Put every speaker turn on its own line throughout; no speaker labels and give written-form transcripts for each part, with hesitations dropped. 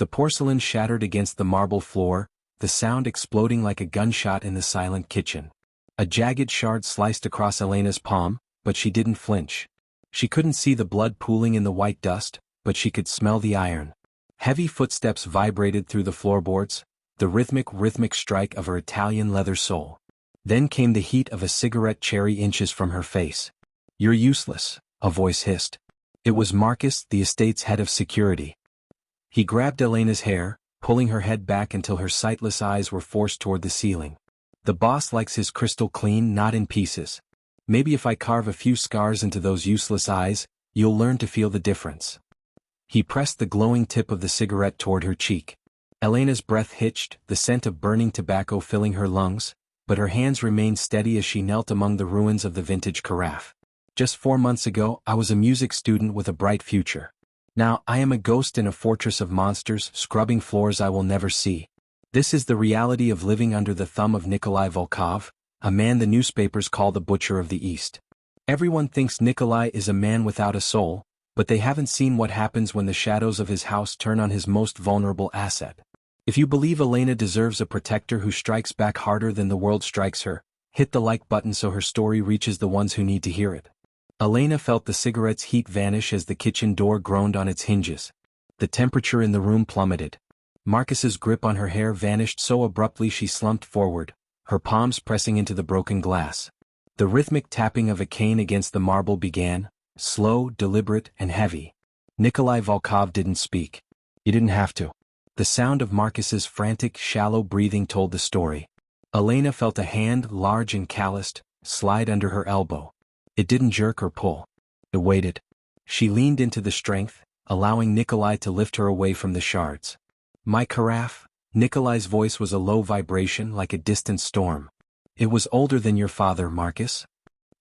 The porcelain shattered against the marble floor, the sound exploding like a gunshot in the silent kitchen. A jagged shard sliced across Elena's palm, but she didn't flinch. She couldn't see the blood pooling in the white dust, but she could smell the iron. Heavy footsteps vibrated through the floorboards, the rhythmic strike of her Italian leather sole. Then came the heat of a cigarette cherry inches from her face. "You're useless," a voice hissed. It was Marcus, the estate's head of security. He grabbed Elena's hair, pulling her head back until her sightless eyes were forced toward the ceiling. "The boss likes his crystal clean, not in pieces. Maybe if I carve a few scars into those useless eyes, you'll learn to feel the difference." He pressed the glowing tip of the cigarette toward her cheek. Elena's breath hitched, the scent of burning tobacco filling her lungs, but her hands remained steady as she knelt among the ruins of the vintage carafe. "Just 4 months ago, I was a music student with a bright future. Now I am a ghost in a fortress of monsters, scrubbing floors I will never see. This is the reality of living under the thumb of Nikolai Volkov, a man the newspapers call the Butcher of the East. Everyone thinks Nikolai is a man without a soul, but they haven't seen what happens when the shadows of his house turn on his most vulnerable asset. If you believe Elena deserves a protector who strikes back harder than the world strikes her, hit the like button so her story reaches the ones who need to hear it." Elena felt the cigarette's heat vanish as the kitchen door groaned on its hinges. The temperature in the room plummeted. Marcus's grip on her hair vanished so abruptly she slumped forward, her palms pressing into the broken glass. The rhythmic tapping of a cane against the marble began, slow, deliberate, and heavy. Nikolai Volkov didn't speak. "You didn't have to." The sound of Marcus's frantic, shallow breathing told the story. Elena felt a hand, large and calloused, slide under her elbow. It didn't jerk or pull. It waited. She leaned into the strength, allowing Nikolai to lift her away from the shards. "My carafe?" Nikolai's voice was a low vibration like a distant storm. "It was older than your father, Marcus."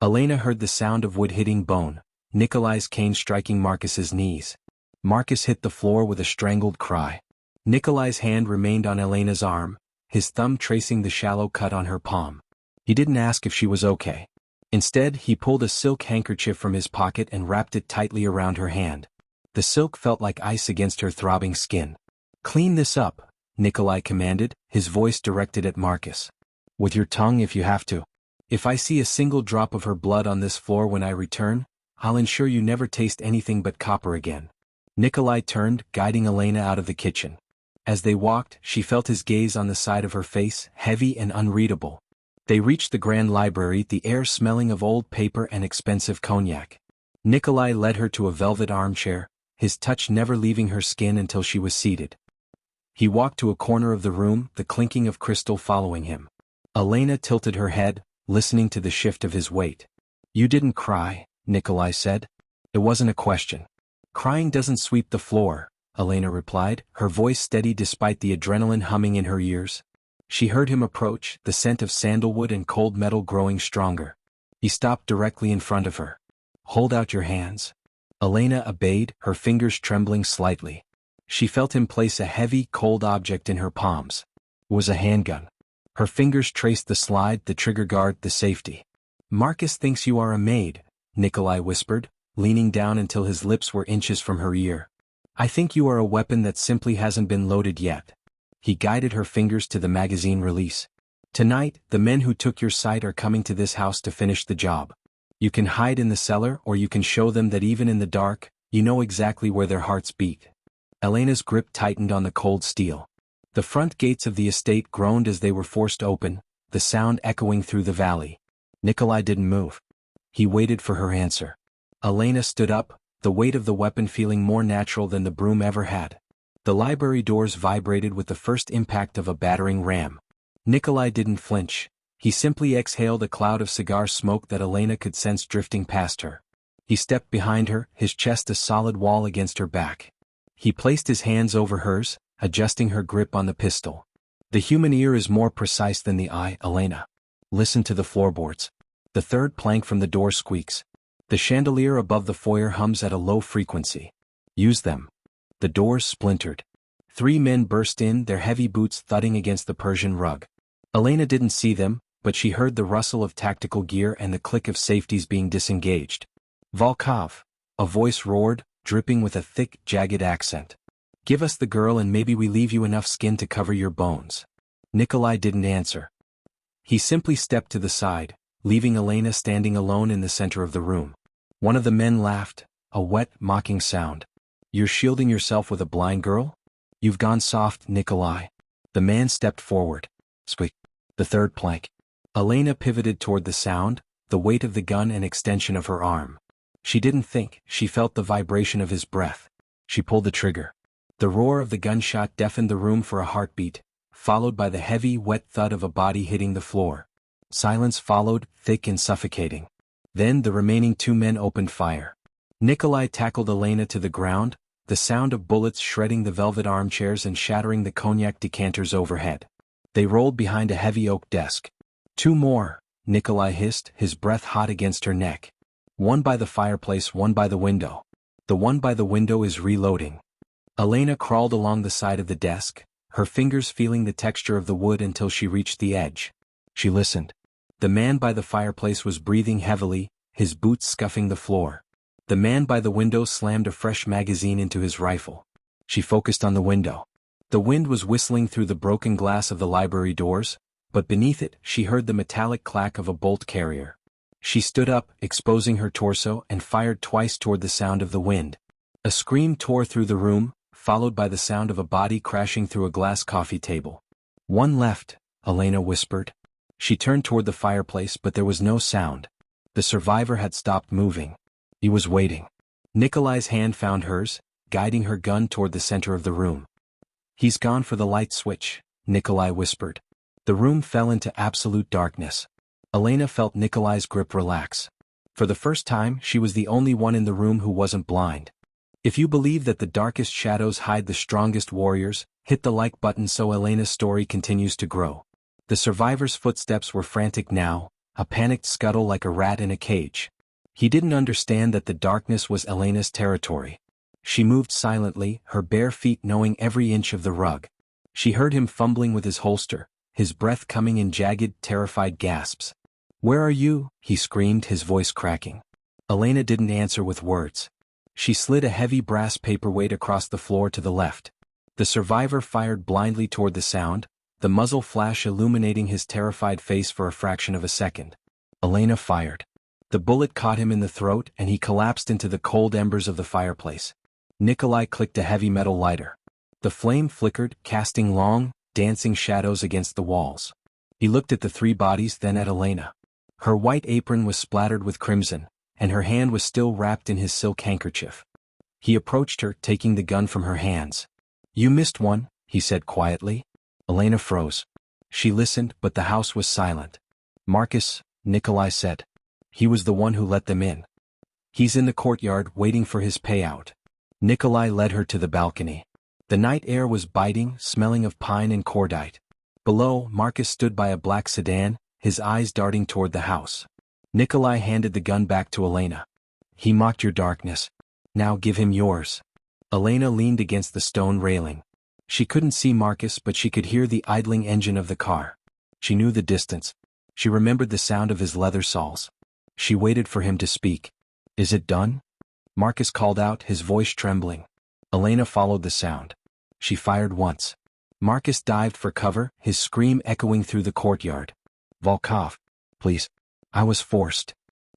Elena heard the sound of wood hitting bone, Nikolai's cane striking Marcus's knees. Marcus hit the floor with a strangled cry. Nikolai's hand remained on Elena's arm, his thumb tracing the shallow cut on her palm. He didn't ask if she was okay. Instead, he pulled a silk handkerchief from his pocket and wrapped it tightly around her hand. The silk felt like ice against her throbbing skin. "Clean this up," Nikolai commanded, his voice directed at Marcus. "With your tongue if you have to. If I see a single drop of her blood on this floor when I return, I'll ensure you never taste anything but copper again." Nikolai turned, guiding Elena out of the kitchen. As they walked, she felt his gaze on the side of her face, heavy and unreadable. They reached the grand library, the air smelling of old paper and expensive cognac. Nikolai led her to a velvet armchair, his touch never leaving her skin until she was seated. He walked to a corner of the room, the clinking of crystal following him. Elena tilted her head, listening to the shift of his weight. "You didn't cry," Nikolai said. "It wasn't a question." "Crying doesn't sweep the floor," Elena replied, her voice steady despite the adrenaline humming in her ears. She heard him approach, the scent of sandalwood and cold metal growing stronger. He stopped directly in front of her. "Hold out your hands." Elena obeyed, her fingers trembling slightly. She felt him place a heavy, cold object in her palms. It was a handgun. Her fingers traced the slide, the trigger guard, the safety. "Marcus thinks you are a maid," Nikolai whispered, leaning down until his lips were inches from her ear. "I think you are a weapon that simply hasn't been loaded yet." He guided her fingers to the magazine release. "Tonight, the men who took your site are coming to this house to finish the job. You can hide in the cellar or you can show them that even in the dark, you know exactly where their hearts beat." Elena's grip tightened on the cold steel. The front gates of the estate groaned as they were forced open, the sound echoing through the valley. Nikolai didn't move. He waited for her answer. Elena stood up, the weight of the weapon feeling more natural than the broom ever had. The library doors vibrated with the first impact of a battering ram. Nikolai didn't flinch. He simply exhaled a cloud of cigar smoke that Elena could sense drifting past her. He stepped behind her, his chest a solid wall against her back. He placed his hands over hers, adjusting her grip on the pistol. "The human ear is more precise than the eye, Elena. Listen to the floorboards. The third plank from the door squeaks. The chandelier above the foyer hums at a low frequency. Use them." The doors splintered. 3 men burst in, their heavy boots thudding against the Persian rug. Elena didn't see them, but she heard the rustle of tactical gear and the click of safeties being disengaged. "Volkov!" A voice roared, dripping with a thick, jagged accent. Give us the girl and maybe we leave you enough skin to cover your bones. Nikolai didn't answer. He simply stepped to the side, leaving Elena standing alone in the center of the room. One of the men laughed, a wet, mocking sound. You're shielding yourself with a blind girl? You've gone soft, Nikolai. The man stepped forward. Squeak. The third plank. Elena pivoted toward the sound, the weight of the gun an extension of her arm. She didn't think, she felt the vibration of his breath. She pulled the trigger. The roar of the gunshot deafened the room for a heartbeat, followed by the heavy, wet thud of a body hitting the floor. Silence followed, thick and suffocating. Then the remaining two men opened fire. Nikolai tackled Elena to the ground, the sound of bullets shredding the velvet armchairs and shattering the cognac decanters overhead. They rolled behind a heavy oak desk. Two more, Nikolai hissed, his breath hot against her neck. One by the fireplace, one by the window. The one by the window is reloading. Elena crawled along the side of the desk, her fingers feeling the texture of the wood until she reached the edge. She listened. The man by the fireplace was breathing heavily, his boots scuffing the floor. The man by the window slammed a fresh magazine into his rifle. She focused on the window. The wind was whistling through the broken glass of the library doors, but beneath it she heard the metallic clack of a bolt carrier. She stood up, exposing her torso, and fired twice toward the sound of the wind. A scream tore through the room, followed by the sound of a body crashing through a glass coffee table. One left, Elena whispered. She turned toward the fireplace but there was no sound. The survivor had stopped moving. He was waiting. Nikolai's hand found hers, guiding her gun toward the center of the room. He's gone for the light switch, Nikolai whispered. The room fell into absolute darkness. Elena felt Nikolai's grip relax. For the first time she was the only one in the room who wasn't blind. If you believe that the darkest shadows hide the strongest warriors, hit the like button so Elena's story continues to grow. The survivor's footsteps were frantic now, a panicked scuttle like a rat in a cage. He didn't understand that the darkness was Elena's territory. She moved silently, her bare feet knowing every inch of the rug. She heard him fumbling with his holster, his breath coming in jagged, terrified gasps. "Where are you?" he screamed, his voice cracking. Elena didn't answer with words. She slid a heavy brass paperweight across the floor to the left. The survivor fired blindly toward the sound, the muzzle flash illuminating his terrified face for a fraction of a second. Elena fired. The bullet caught him in the throat and he collapsed into the cold embers of the fireplace. Nikolai clicked a heavy metal lighter. The flame flickered, casting long, dancing shadows against the walls. He looked at the three bodies, then at Elena. Her white apron was splattered with crimson, and her hand was still wrapped in his silk handkerchief. He approached her, taking the gun from her hands. "You missed one," he said quietly. Elena froze. She listened, but the house was silent. "Marcus," Nikolai said. He was the one who let them in. "He's in the courtyard, waiting for his payout." Nikolai led her to the balcony. The night air was biting, smelling of pine and cordite. Below, Marcus stood by a black sedan, his eyes darting toward the house. Nikolai handed the gun back to Elena. "He mocked your darkness. Now give him yours." Elena leaned against the stone railing. She couldn't see Marcus but she could hear the idling engine of the car. She knew the distance. She remembered the sound of his leather soles. She waited for him to speak. "Is it done?" Marcus called out, his voice trembling. Elena followed the sound. She fired once. Marcus dived for cover, his scream echoing through the courtyard. "Volkov, please. I was forced."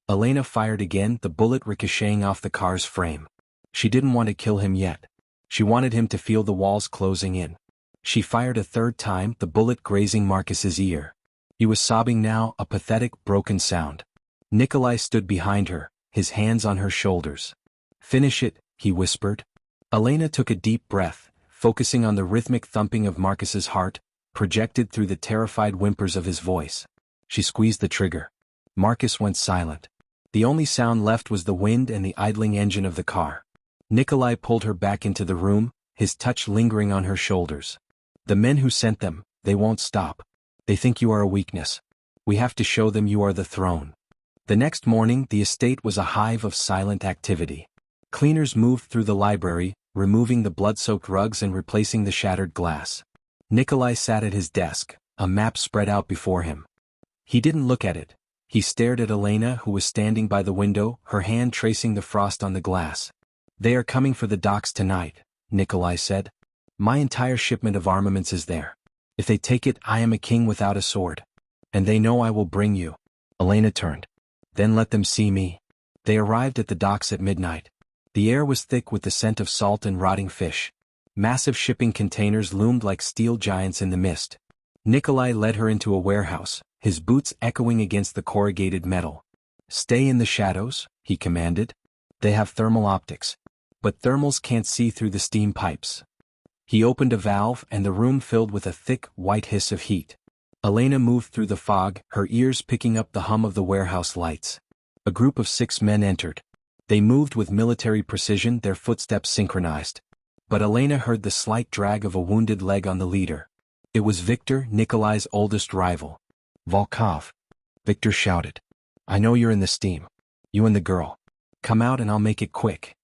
Elena fired again, the bullet ricocheting off the car's frame. She didn't want to kill him yet. She wanted him to feel the walls closing in. She fired a third time, the bullet grazing Marcus's ear. He was sobbing now, a pathetic, broken sound. Nikolai stood behind her, his hands on her shoulders. "Finish it," he whispered. Elena took a deep breath, focusing on the rhythmic thumping of Marcus's heart, projected through the terrified whimpers of his voice. She squeezed the trigger. Marcus went silent. The only sound left was the wind and the idling engine of the car. Nikolai pulled her back into the room, his touch lingering on her shoulders. "The men who sent them, they won't stop. They think you are a weakness. We have to show them you are the throne." The next morning, the estate was a hive of silent activity. Cleaners moved through the library, removing the blood-soaked rugs and replacing the shattered glass. Nikolai sat at his desk, a map spread out before him. He didn't look at it. He stared at Elena, who was standing by the window, her hand tracing the frost on the glass. "They are coming for the docks tonight," Nikolai said. My entire shipment of armaments is there. If they take it, I am a king without a sword. And they know I will bring you. Elena turned. Then let them see me. They arrived at the docks at midnight. The air was thick with the scent of salt and rotting fish. Massive shipping containers loomed like steel giants in the mist. Nikolai led her into a warehouse, his boots echoing against the corrugated metal. Stay in the shadows, he commanded. They have thermal optics. But thermals can't see through the steam pipes. He opened a valve and the room filled with a thick, white hiss of heat. Elena moved through the fog, her ears picking up the hum of the warehouse lights. A group of 6 men entered. They moved with military precision, their footsteps synchronized. But Elena heard the slight drag of a wounded leg on the leader. It was Victor, Nikolai's oldest rival. Volkov. Victor shouted. I know you're in the steam. You and the girl. Come out and I'll make it quick.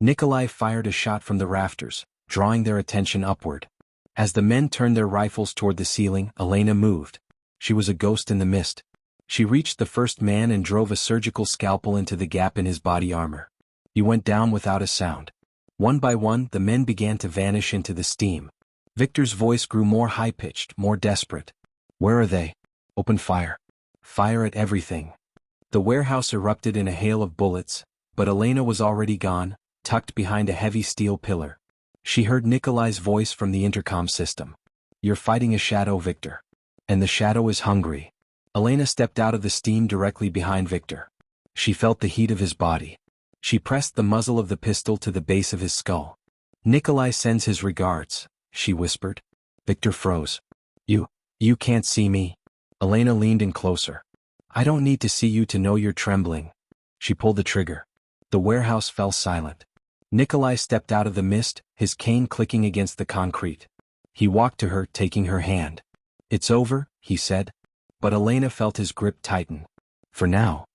Nikolai fired a shot from the rafters, drawing their attention upward. As the men turned their rifles toward the ceiling, Elena moved. She was a ghost in the mist. She reached the first man and drove a surgical scalpel into the gap in his body armor. He went down without a sound. One by one, the men began to vanish into the steam. Victor's voice grew more high-pitched, more desperate. Where are they? Open fire. Fire at everything. The warehouse erupted in a hail of bullets, but Elena was already gone, tucked behind a heavy steel pillar. She heard Nikolai's voice from the intercom system. You're fighting a shadow, Victor. And the shadow is hungry. Elena stepped out of the steam directly behind Victor. She felt the heat of his body. She pressed the muzzle of the pistol to the base of his skull. Nikolai sends his regards, she whispered. Victor froze. You can't see me. Elena leaned in closer. I don't need to see you to know you're trembling. She pulled the trigger. The warehouse fell silent. Nikolai stepped out of the mist, his cane clicking against the concrete. He walked to her, taking her hand. It's over, he said. But Elena felt his grip tighten. For now.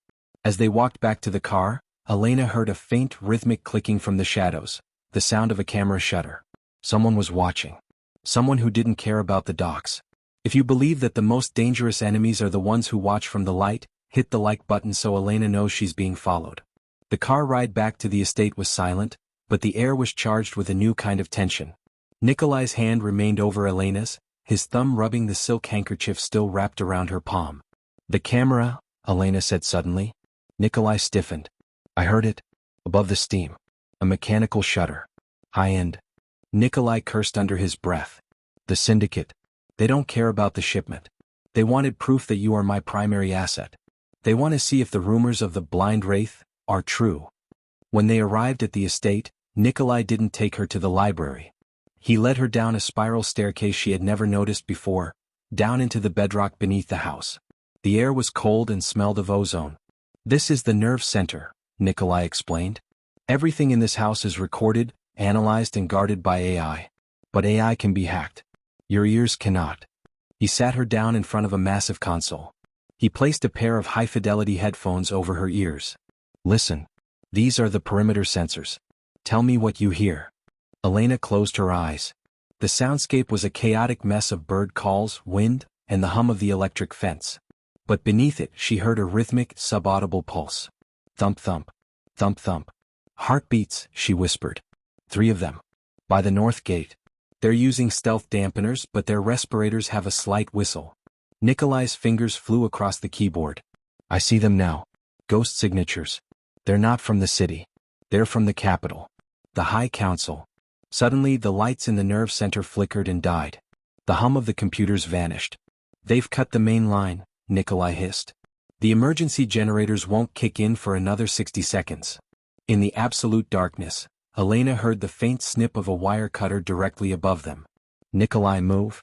As they walked back to the car, Elena heard a faint rhythmic clicking from the shadows, the sound of a camera shutter. Someone was watching. Someone who didn't care about the docks. If you believe that the most dangerous enemies are the ones who watch from the light, hit the like button so Elena knows she's being followed. The car ride back to the estate was silent, but the air was charged with a new kind of tension. Nikolai's hand remained over Elena's, his thumb rubbing the silk handkerchief still wrapped around her palm. The camera, Elena said suddenly. Nikolai stiffened. I heard it. Above the steam. A mechanical shutter. High-end. Nikolai cursed under his breath. The syndicate. They don't care about the shipment. They wanted proof that you are my primary asset. They want to see if the rumors of the blind wraith are true. When they arrived at the estate, Nikolai didn't take her to the library. He led her down a spiral staircase she had never noticed before, down into the bedrock beneath the house. The air was cold and smelled of ozone. This is the nerve center, Nikolai explained. Everything in this house is recorded, analyzed and guarded by AI. But AI can be hacked. Your ears cannot. He sat her down in front of a massive console. He placed a pair of high-fidelity headphones over her ears. Listen. These are the perimeter sensors. Tell me what you hear. Elena closed her eyes. The soundscape was a chaotic mess of bird calls, wind, and the hum of the electric fence. But beneath it she heard a rhythmic, subaudible pulse. Thump thump. Thump thump. Heartbeats, she whispered. 3 of them. By the north gate. They're using stealth dampeners, but their respirators have a slight whistle. Nikolai's fingers flew across the keyboard. I see them now. Ghost signatures. They're not from the city. They're from the capital. The High Council. Suddenly the lights in the nerve center flickered and died. The hum of the computers vanished. They've cut the main line, Nikolai hissed. The emergency generators won't kick in for another 60 seconds. In the absolute darkness, Elena heard the faint snip of a wire cutter directly above them. Nikolai, move.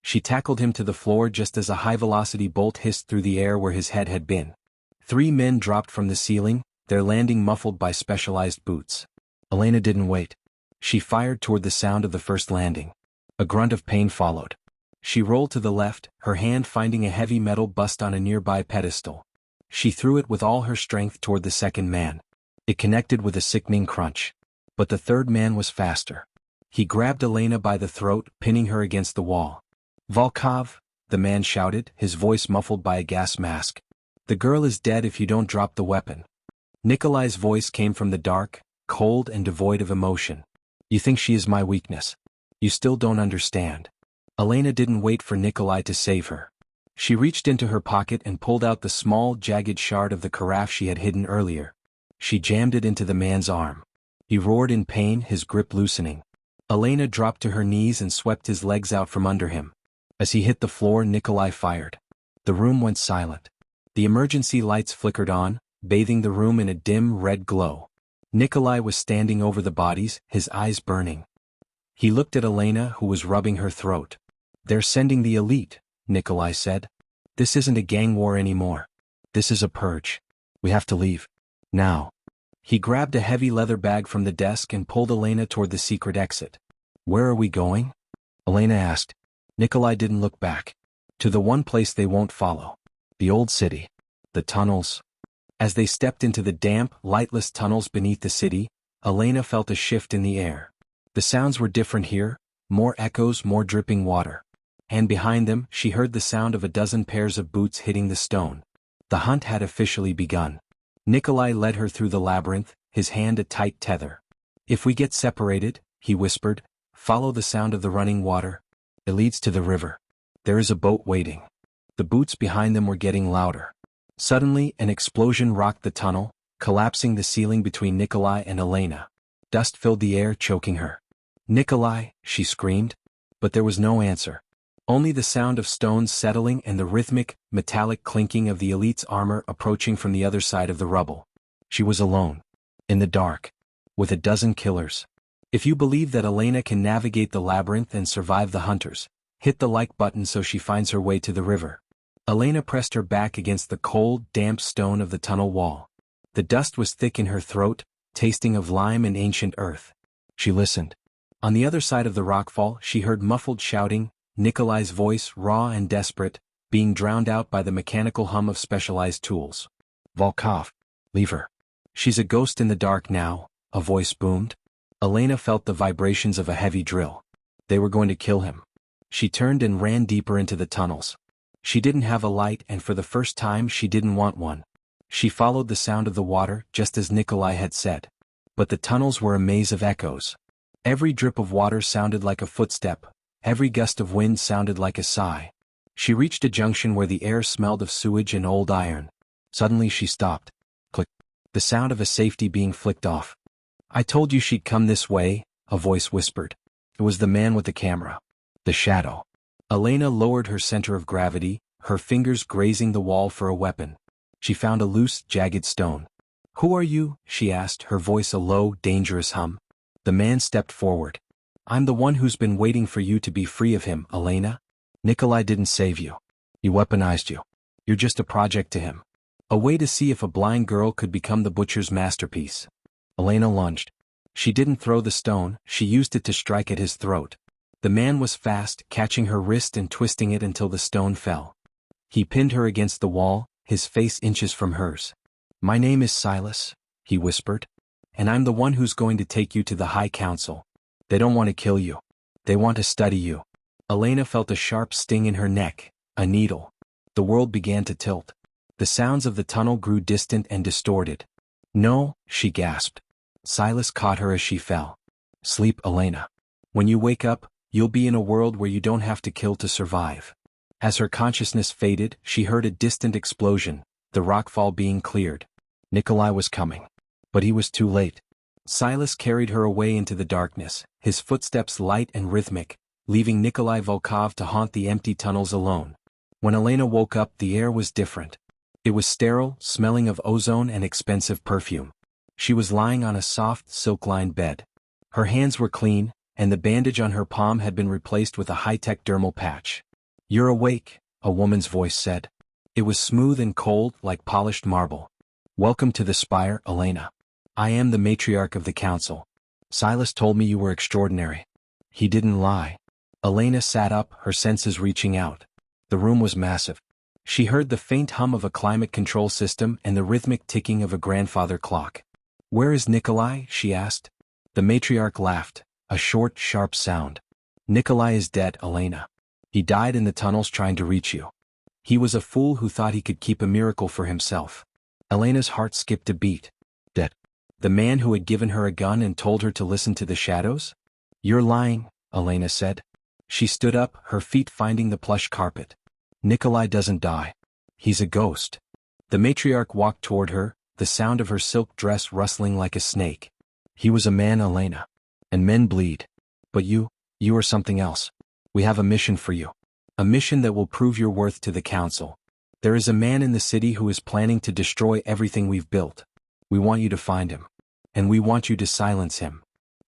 She tackled him to the floor just as a high-velocity bolt hissed through the air where his head had been. 3 men dropped from the ceiling, their landing muffled by specialized boots. Elena didn't wait. She fired toward the sound of the first landing. A grunt of pain followed. She rolled to the left, her hand finding a heavy metal bust on a nearby pedestal. She threw it with all her strength toward the second man. It connected with a sickening crunch. But the third man was faster. He grabbed Elena by the throat, pinning her against the wall. Volkov, the man shouted, his voice muffled by a gas mask. The girl is dead if you don't drop the weapon. Nikolai's voice came from the dark, cold and devoid of emotion. You think she is my weakness. You still don't understand. Elena didn't wait for Nikolai to save her. She reached into her pocket and pulled out the small, jagged shard of the carafe she had hidden earlier. She jammed it into the man's arm. He roared in pain, his grip loosening. Elena dropped to her knees and swept his legs out from under him. As he hit the floor, Nikolai fired. The room went silent. The emergency lights flickered on, bathing the room in a dim red glow. Nikolai was standing over the bodies, his eyes burning. He looked at Elena, who was rubbing her throat. "They're sending the elite," Nikolai said. "This isn't a gang war anymore. This is a purge. We have to leave. Now." He grabbed a heavy leather bag from the desk and pulled Elena toward the secret exit. "Where are we going?" Elena asked. Nikolai didn't look back. "To the one place they won't follow. The old city. The tunnels." As they stepped into the damp, lightless tunnels beneath the city, Elena felt a shift in the air. The sounds were different here, more echoes, more dripping water. And behind them, she heard the sound of a dozen pairs of boots hitting the stone. The hunt had officially begun. Nikolai led her through the labyrinth, his hand a tight tether. "If we get separated," he whispered, "follow the sound of the running water. It leads to the river. There is a boat waiting." The boots behind them were getting louder. Suddenly, an explosion rocked the tunnel, collapsing the ceiling between Nikolai and Elena. Dust filled the air, choking her. "Nikolai," she screamed. But there was no answer. Only the sound of stones settling and the rhythmic, metallic clinking of the elite's armor approaching from the other side of the rubble. She was alone. In the dark. With a dozen killers. If you believe that Elena can navigate the labyrinth and survive the hunters, hit the like button so she finds her way to the river. Elena pressed her back against the cold, damp stone of the tunnel wall. The dust was thick in her throat, tasting of lime and ancient earth. She listened. On the other side of the rockfall, she heard muffled shouting, Nikolai's voice, raw and desperate, being drowned out by the mechanical hum of specialized tools. "Volkov, leave her. She's a ghost in the dark now," a voice boomed. Elena felt the vibrations of a heavy drill. They were going to kill him. She turned and ran deeper into the tunnels. She didn't have a light, and for the first time she didn't want one. She followed the sound of the water, just as Nikolai had said. But the tunnels were a maze of echoes. Every drip of water sounded like a footstep. Every gust of wind sounded like a sigh. She reached a junction where the air smelled of sewage and old iron. Suddenly she stopped. Click. The sound of a safety being flicked off. "I told you she'd come this way," a voice whispered. It was the man with the camera. The shadow. Elena lowered her center of gravity, her fingers grazing the wall for a weapon. She found a loose, jagged stone. "Who are you?" she asked, her voice a low, dangerous hum. The man stepped forward. "I'm the one who's been waiting for you to be free of him, Elena. Nikolai didn't save you. He weaponized you. You're just a project to him. A way to see if a blind girl could become the butcher's masterpiece." Elena lunged. She didn't throw the stone, she used it to strike at his throat. The man was fast, catching her wrist and twisting it until the stone fell. He pinned her against the wall, his face inches from hers. "My name is Sightless," he whispered. "And I'm the one who's going to take you to the High Council. They don't want to kill you. They want to study you." Elena felt a sharp sting in her neck, a needle. The world began to tilt. The sounds of the tunnel grew distant and distorted. "No," she gasped. Silas caught her as she fell. "Sleep, Elena. When you wake up, you'll be in a world where you don't have to kill to survive." As her consciousness faded, she heard a distant explosion, the rockfall being cleared. Nikolai was coming. But he was too late. Silas carried her away into the darkness, his footsteps light and rhythmic, leaving Nikolai Volkov to haunt the empty tunnels alone. When Elena woke up, the air was different. It was sterile, smelling of ozone and expensive perfume. She was lying on a soft, silk-lined bed. Her hands were clean, and the bandage on her palm had been replaced with a high-tech dermal patch. "You're awake," a woman's voice said. It was smooth and cold, like polished marble. "Welcome to the Spire, Elena. I am the matriarch of the council. Silas told me you were extraordinary." He didn't lie. Elena sat up, her senses reaching out. The room was massive. She heard the faint hum of a climate control system and the rhythmic ticking of a grandfather clock. "Where is Nikolai?" she asked. The matriarch laughed, a short, sharp sound. "Nikolai is dead, Elena. He died in the tunnels trying to reach you. He was a fool who thought he could keep a miracle for himself." Elena's heart skipped a beat. "Dead. The man who had given her a gun and told her to listen to the shadows? You're lying, Elena said. She stood up, her feet finding the plush carpet. Nikolai doesn't die. He's a ghost. The matriarch walked toward her, the sound of her silk dress rustling like a snake. He was a man, Elena. And men bleed. But you are something else. We have a mission for you. A mission that will prove your worth to the council. There is a man in the city who is planning to destroy everything we've built. We want you to find him. And we want you to silence him.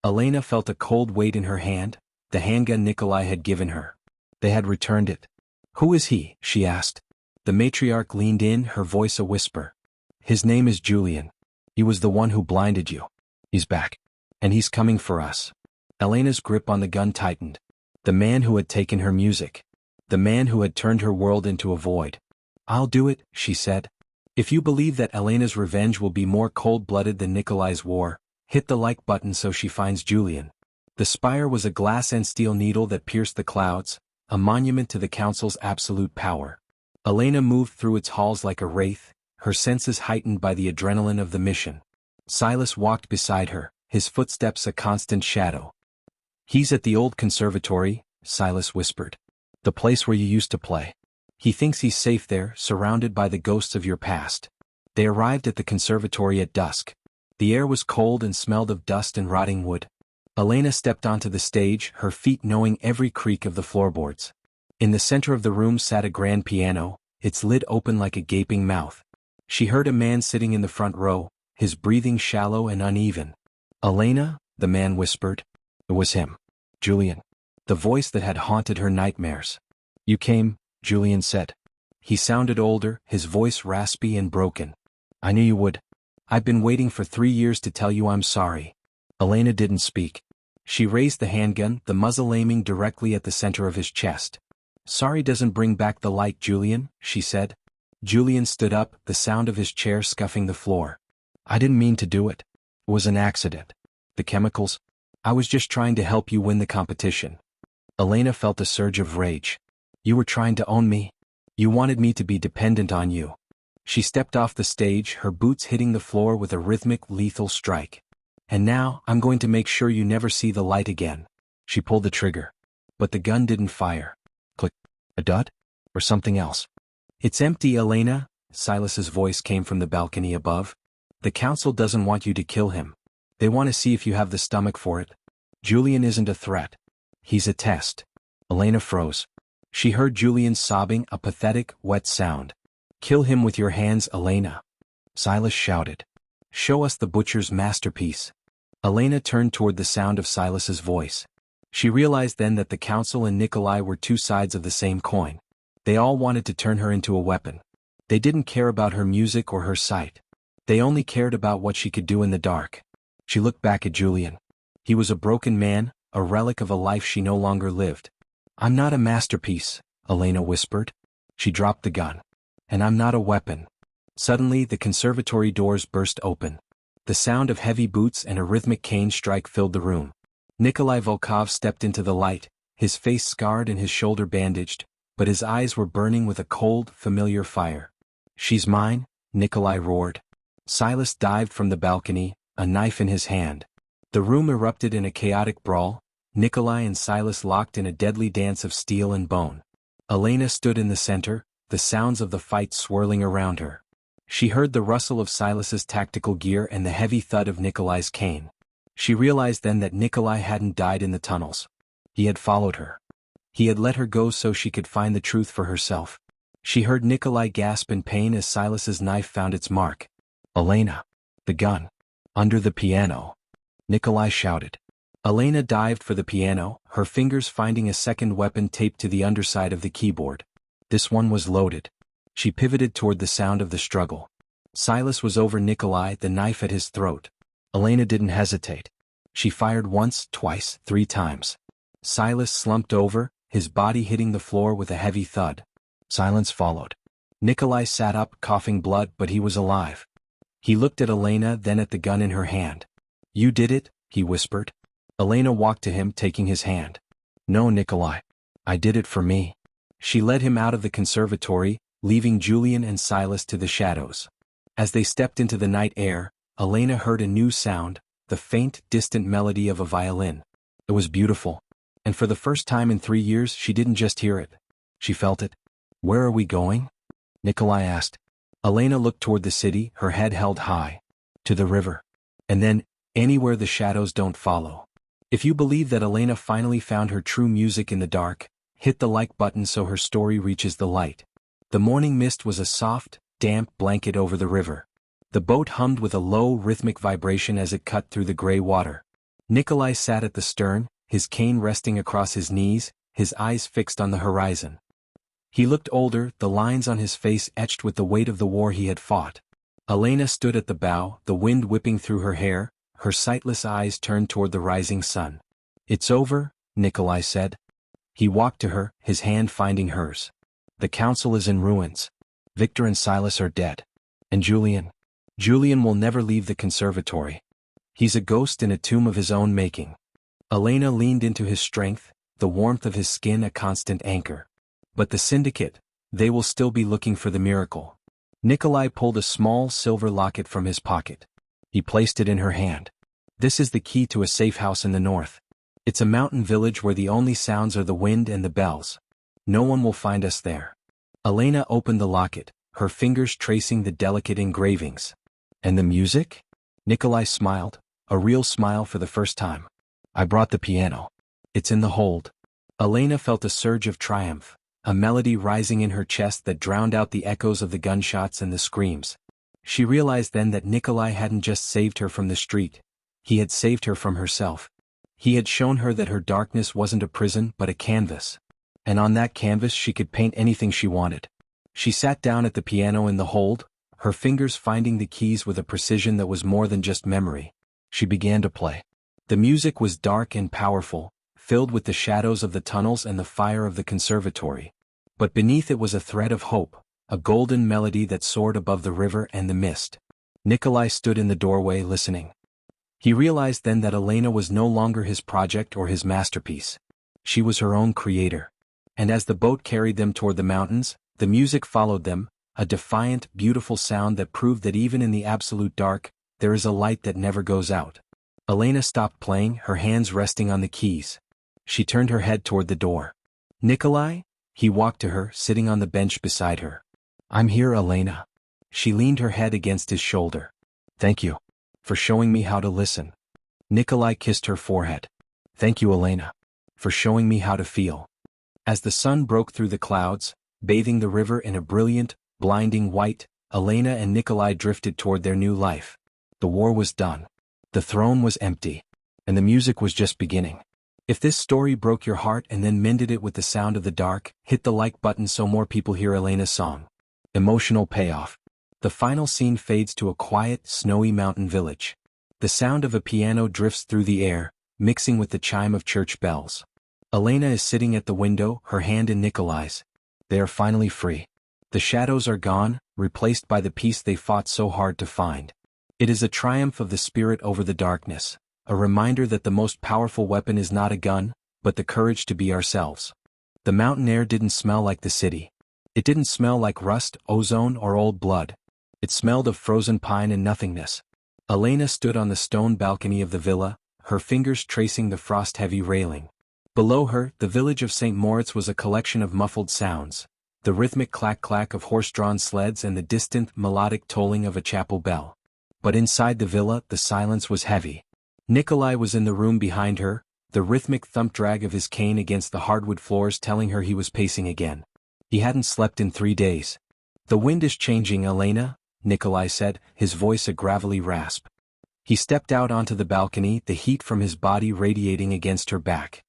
Elena felt a cold weight in her hand, the handgun Nikolai had given her. They had returned it. Who is he? She asked. The matriarch leaned in, her voice a whisper. His name is Julian. He was the one who blinded you. He's back. And he's coming for us. Elena's grip on the gun tightened. The man who had taken her music. The man who had turned her world into a void. I'll do it, she said. If you believe that Elena's revenge will be more cold-blooded than Nikolai's war, hit the like button so she finds Julian. The spire was a glass and steel needle that pierced the clouds, a monument to the council's absolute power. Elena moved through its halls like a wraith, her senses heightened by the adrenaline of the mission. Silas walked beside her, his footsteps a constant shadow. He's at the old conservatory, Silas whispered. The place where you used to play. He thinks he's safe there, surrounded by the ghosts of your past. They arrived at the conservatory at dusk. The air was cold and smelled of dust and rotting wood. Elena stepped onto the stage, her feet knowing every creak of the floorboards. In the center of the room sat a grand piano, its lid open like a gaping mouth. She heard a man sitting in the front row, his breathing shallow and uneven. Elena, the man whispered. It was him. Julian. The voice that had haunted her nightmares. You came, Julian said. He sounded older, his voice raspy and broken. I knew you would. I've been waiting for 3 years to tell you I'm sorry. Elena didn't speak. She raised the handgun, the muzzle aiming directly at the center of his chest. Sorry doesn't bring back the light, Julian, she said. Julian stood up, the sound of his chair scuffing the floor. I didn't mean to do it. It was an accident. The chemicals? I was just trying to help you win the competition. Elena felt a surge of rage. You were trying to own me. You wanted me to be dependent on you. She stepped off the stage, her boots hitting the floor with a rhythmic, lethal strike. And now, I'm going to make sure you never see the light again. She pulled the trigger. But the gun didn't fire. Click. A dud? Or something else? It's empty, Elena, Silas's voice came from the balcony above. The council doesn't want you to kill him. They want to see if you have the stomach for it. Julian isn't a threat. He's a test. Elena froze. She heard Julian sobbing, a pathetic, wet sound. Kill him with your hands, Elena. Silas shouted. Show us the butcher's masterpiece. Elena turned toward the sound of Silas's voice. She realized then that the council and Nikolai were two sides of the same coin. They all wanted to turn her into a weapon. They didn't care about her music or her sight. They only cared about what she could do in the dark. She looked back at Julian. He was a broken man, a relic of a life she no longer lived. I'm not a masterpiece, Elena whispered. She dropped the gun. And I'm not a weapon. Suddenly the conservatory doors burst open. The sound of heavy boots and a rhythmic cane strike filled the room. Nikolai Volkov stepped into the light, his face scarred and his shoulder bandaged, but his eyes were burning with a cold, familiar fire. She's mine, Nikolai roared. Silas dived from the balcony, a knife in his hand. The room erupted in a chaotic brawl, Nikolai and Silas locked in a deadly dance of steel and bone. Elena stood in the center, the sounds of the fight swirling around her. She heard the rustle of Silas's tactical gear and the heavy thud of Nikolai's cane. She realized then that Nikolai hadn't died in the tunnels. He had followed her. He had let her go so she could find the truth for herself. She heard Nikolai gasp in pain as Silas's knife found its mark. Elena. The gun. Under the piano. Nikolai shouted. Elena dived for the piano, her fingers finding a second weapon taped to the underside of the keyboard. This one was loaded. She pivoted toward the sound of the struggle. Silas was over Nikolai, the knife at his throat. Elena didn't hesitate. She fired once, twice, 3 times. Silas slumped over, his body hitting the floor with a heavy thud. Silence followed. Nikolai sat up, coughing blood, but he was alive. He looked at Elena, then at the gun in her hand. You did it, he whispered. Elena walked to him, taking his hand. No, Nikolai. I did it for me. She led him out of the conservatory, leaving Julian and Silas to the shadows. As they stepped into the night air, Elena heard a new sound, the faint, distant melody of a violin. It was beautiful. And for the first time in 3 years she didn't just hear it. She felt it. "Where are we going?" Nikolai asked. Elena looked toward the city, her head held high. "To the river. And then, anywhere the shadows don't follow." If you believe that Elena finally found her true music in the dark, hit the like button so her story reaches the light. The morning mist was a soft, damp blanket over the river. The boat hummed with a low, rhythmic vibration as it cut through the gray water. Nikolai sat at the stern, his cane resting across his knees, his eyes fixed on the horizon. He looked older, the lines on his face etched with the weight of the war he had fought. Elena stood at the bow, the wind whipping through her hair, her sightless eyes turned toward the rising sun. "It's over," Nikolai said. He walked to her, his hand finding hers. "The council is in ruins. Victor and Silas are dead. And Julian will never leave the conservatory. He's a ghost in a tomb of his own making." Elena leaned into his strength, the warmth of his skin a constant anchor. "But the syndicate, they will still be looking for the miracle." Nikolai pulled a small silver locket from his pocket. He placed it in her hand. "This is the key to a safe house in the north. It's a mountain village where the only sounds are the wind and the bells. No one will find us there." Elena opened the locket, her fingers tracing the delicate engravings. "And the music?" Nikolai smiled, a real smile for the first time. "I brought the piano. It's in the hold." Elena felt a surge of triumph, a melody rising in her chest that drowned out the echoes of the gunshots and the screams. She realized then that Nikolai hadn't just saved her from the street. He had saved her from herself. He had shown her that her darkness wasn't a prison but a canvas. And on that canvas she could paint anything she wanted. She sat down at the piano in the hold, her fingers finding the keys with a precision that was more than just memory. She began to play. The music was dark and powerful, filled with the shadows of the tunnels and the fire of the conservatory. But beneath it was a thread of hope, a golden melody that soared above the river and the mist. Nikolai stood in the doorway listening. He realized then that Elena was no longer his project or his masterpiece. She was her own creator. And as the boat carried them toward the mountains, the music followed them, a defiant, beautiful sound that proved that even in the absolute dark, there is a light that never goes out. Elena stopped playing, her hands resting on the keys. She turned her head toward the door. "Nikolai?" He walked to her, sitting on the bench beside her. "I'm here, Elena." She leaned her head against his shoulder. "Thank you for showing me how to listen." Nikolai kissed her forehead. "Thank you, Elena, for showing me how to feel." As the sun broke through the clouds, bathing the river in a brilliant, blinding white, Elena and Nikolai drifted toward their new life. The war was done. The throne was empty. And the music was just beginning. If this story broke your heart and then mended it with the sound of the dark, hit the like button so more people hear Elena's song. Emotional payoff. The final scene fades to a quiet, snowy mountain village. The sound of a piano drifts through the air, mixing with the chime of church bells. Elena is sitting at the window, her hand in Nikolai's. They are finally free. The shadows are gone, replaced by the peace they fought so hard to find. It is a triumph of the spirit over the darkness, a reminder that the most powerful weapon is not a gun, but the courage to be ourselves. The mountain air didn't smell like the city. It didn't smell like rust, ozone, or old blood. It smelled of frozen pine and nothingness. Elena stood on the stone balcony of the villa, her fingers tracing the frost-heavy railing. Below her, the village of St. Moritz was a collection of muffled sounds, the rhythmic clack-clack of horse-drawn sleds and the distant, melodic tolling of a chapel bell. But inside the villa, the silence was heavy. Nikolai was in the room behind her, the rhythmic thump-drag of his cane against the hardwood floors telling her he was pacing again. He hadn't slept in 3 days. "The wind is changing, Elena," Nikolai said, his voice a gravelly rasp. He stepped out onto the balcony, the heat from his body radiating against her back.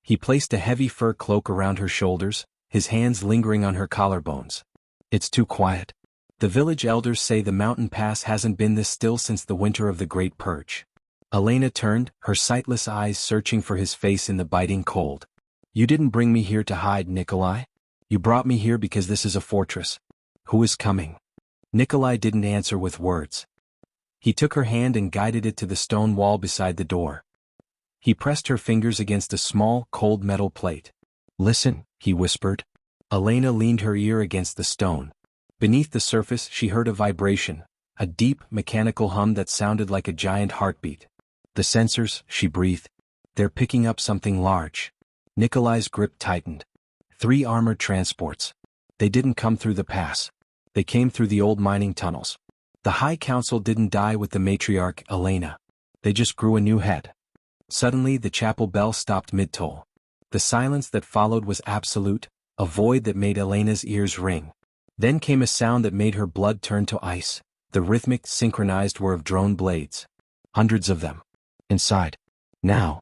He placed a heavy fur cloak around her shoulders, his hands lingering on her collarbones. "It's too quiet. The village elders say the mountain pass hasn't been this still since the winter of the Great Purge." Elena turned, her sightless eyes searching for his face in the biting cold. "You didn't bring me here to hide, Nikolai. You brought me here because this is a fortress. Who is coming?" Nikolai didn't answer with words. He took her hand and guided it to the stone wall beside the door. He pressed her fingers against a small, cold metal plate. "Listen," he whispered. Elena leaned her ear against the stone. Beneath the surface she heard a vibration, a deep, mechanical hum that sounded like a giant heartbeat. The sensors, she breathed. They're picking up something large. Nikolai's grip tightened. 3 armored transports. They didn't come through the pass. They came through the old mining tunnels. The High Council didn't die with the matriarch, Elena. They just grew a new head. Suddenly the chapel bell stopped mid-toll. The silence that followed was absolute, a void that made Elena's ears ring. Then came a sound that made her blood turn to ice, the rhythmic, synchronized whir of drone blades. Hundreds of them. Inside. Now.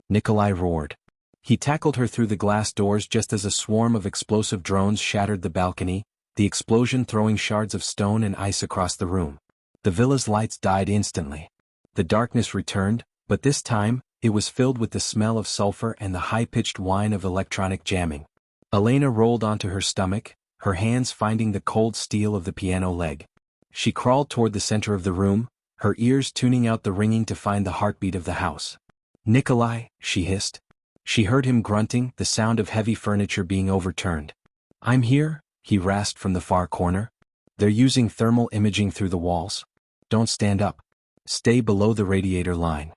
Nikolai roared. He tackled her through the glass doors just as a swarm of explosive drones shattered the balcony, the explosion throwing shards of stone and ice across the room. The villa's lights died instantly. The darkness returned, but this time, it was filled with the smell of sulfur and the high-pitched whine of electronic jamming. Elena rolled onto her stomach, her hands finding the cold steel of the piano leg. She crawled toward the center of the room, her ears tuning out the ringing to find the heartbeat of the house. "Nikolai," she hissed. She heard him grunting, the sound of heavy furniture being overturned. "I'm here," he rasped from the far corner. "They're using thermal imaging through the walls. Don't stand up. Stay below the radiator line."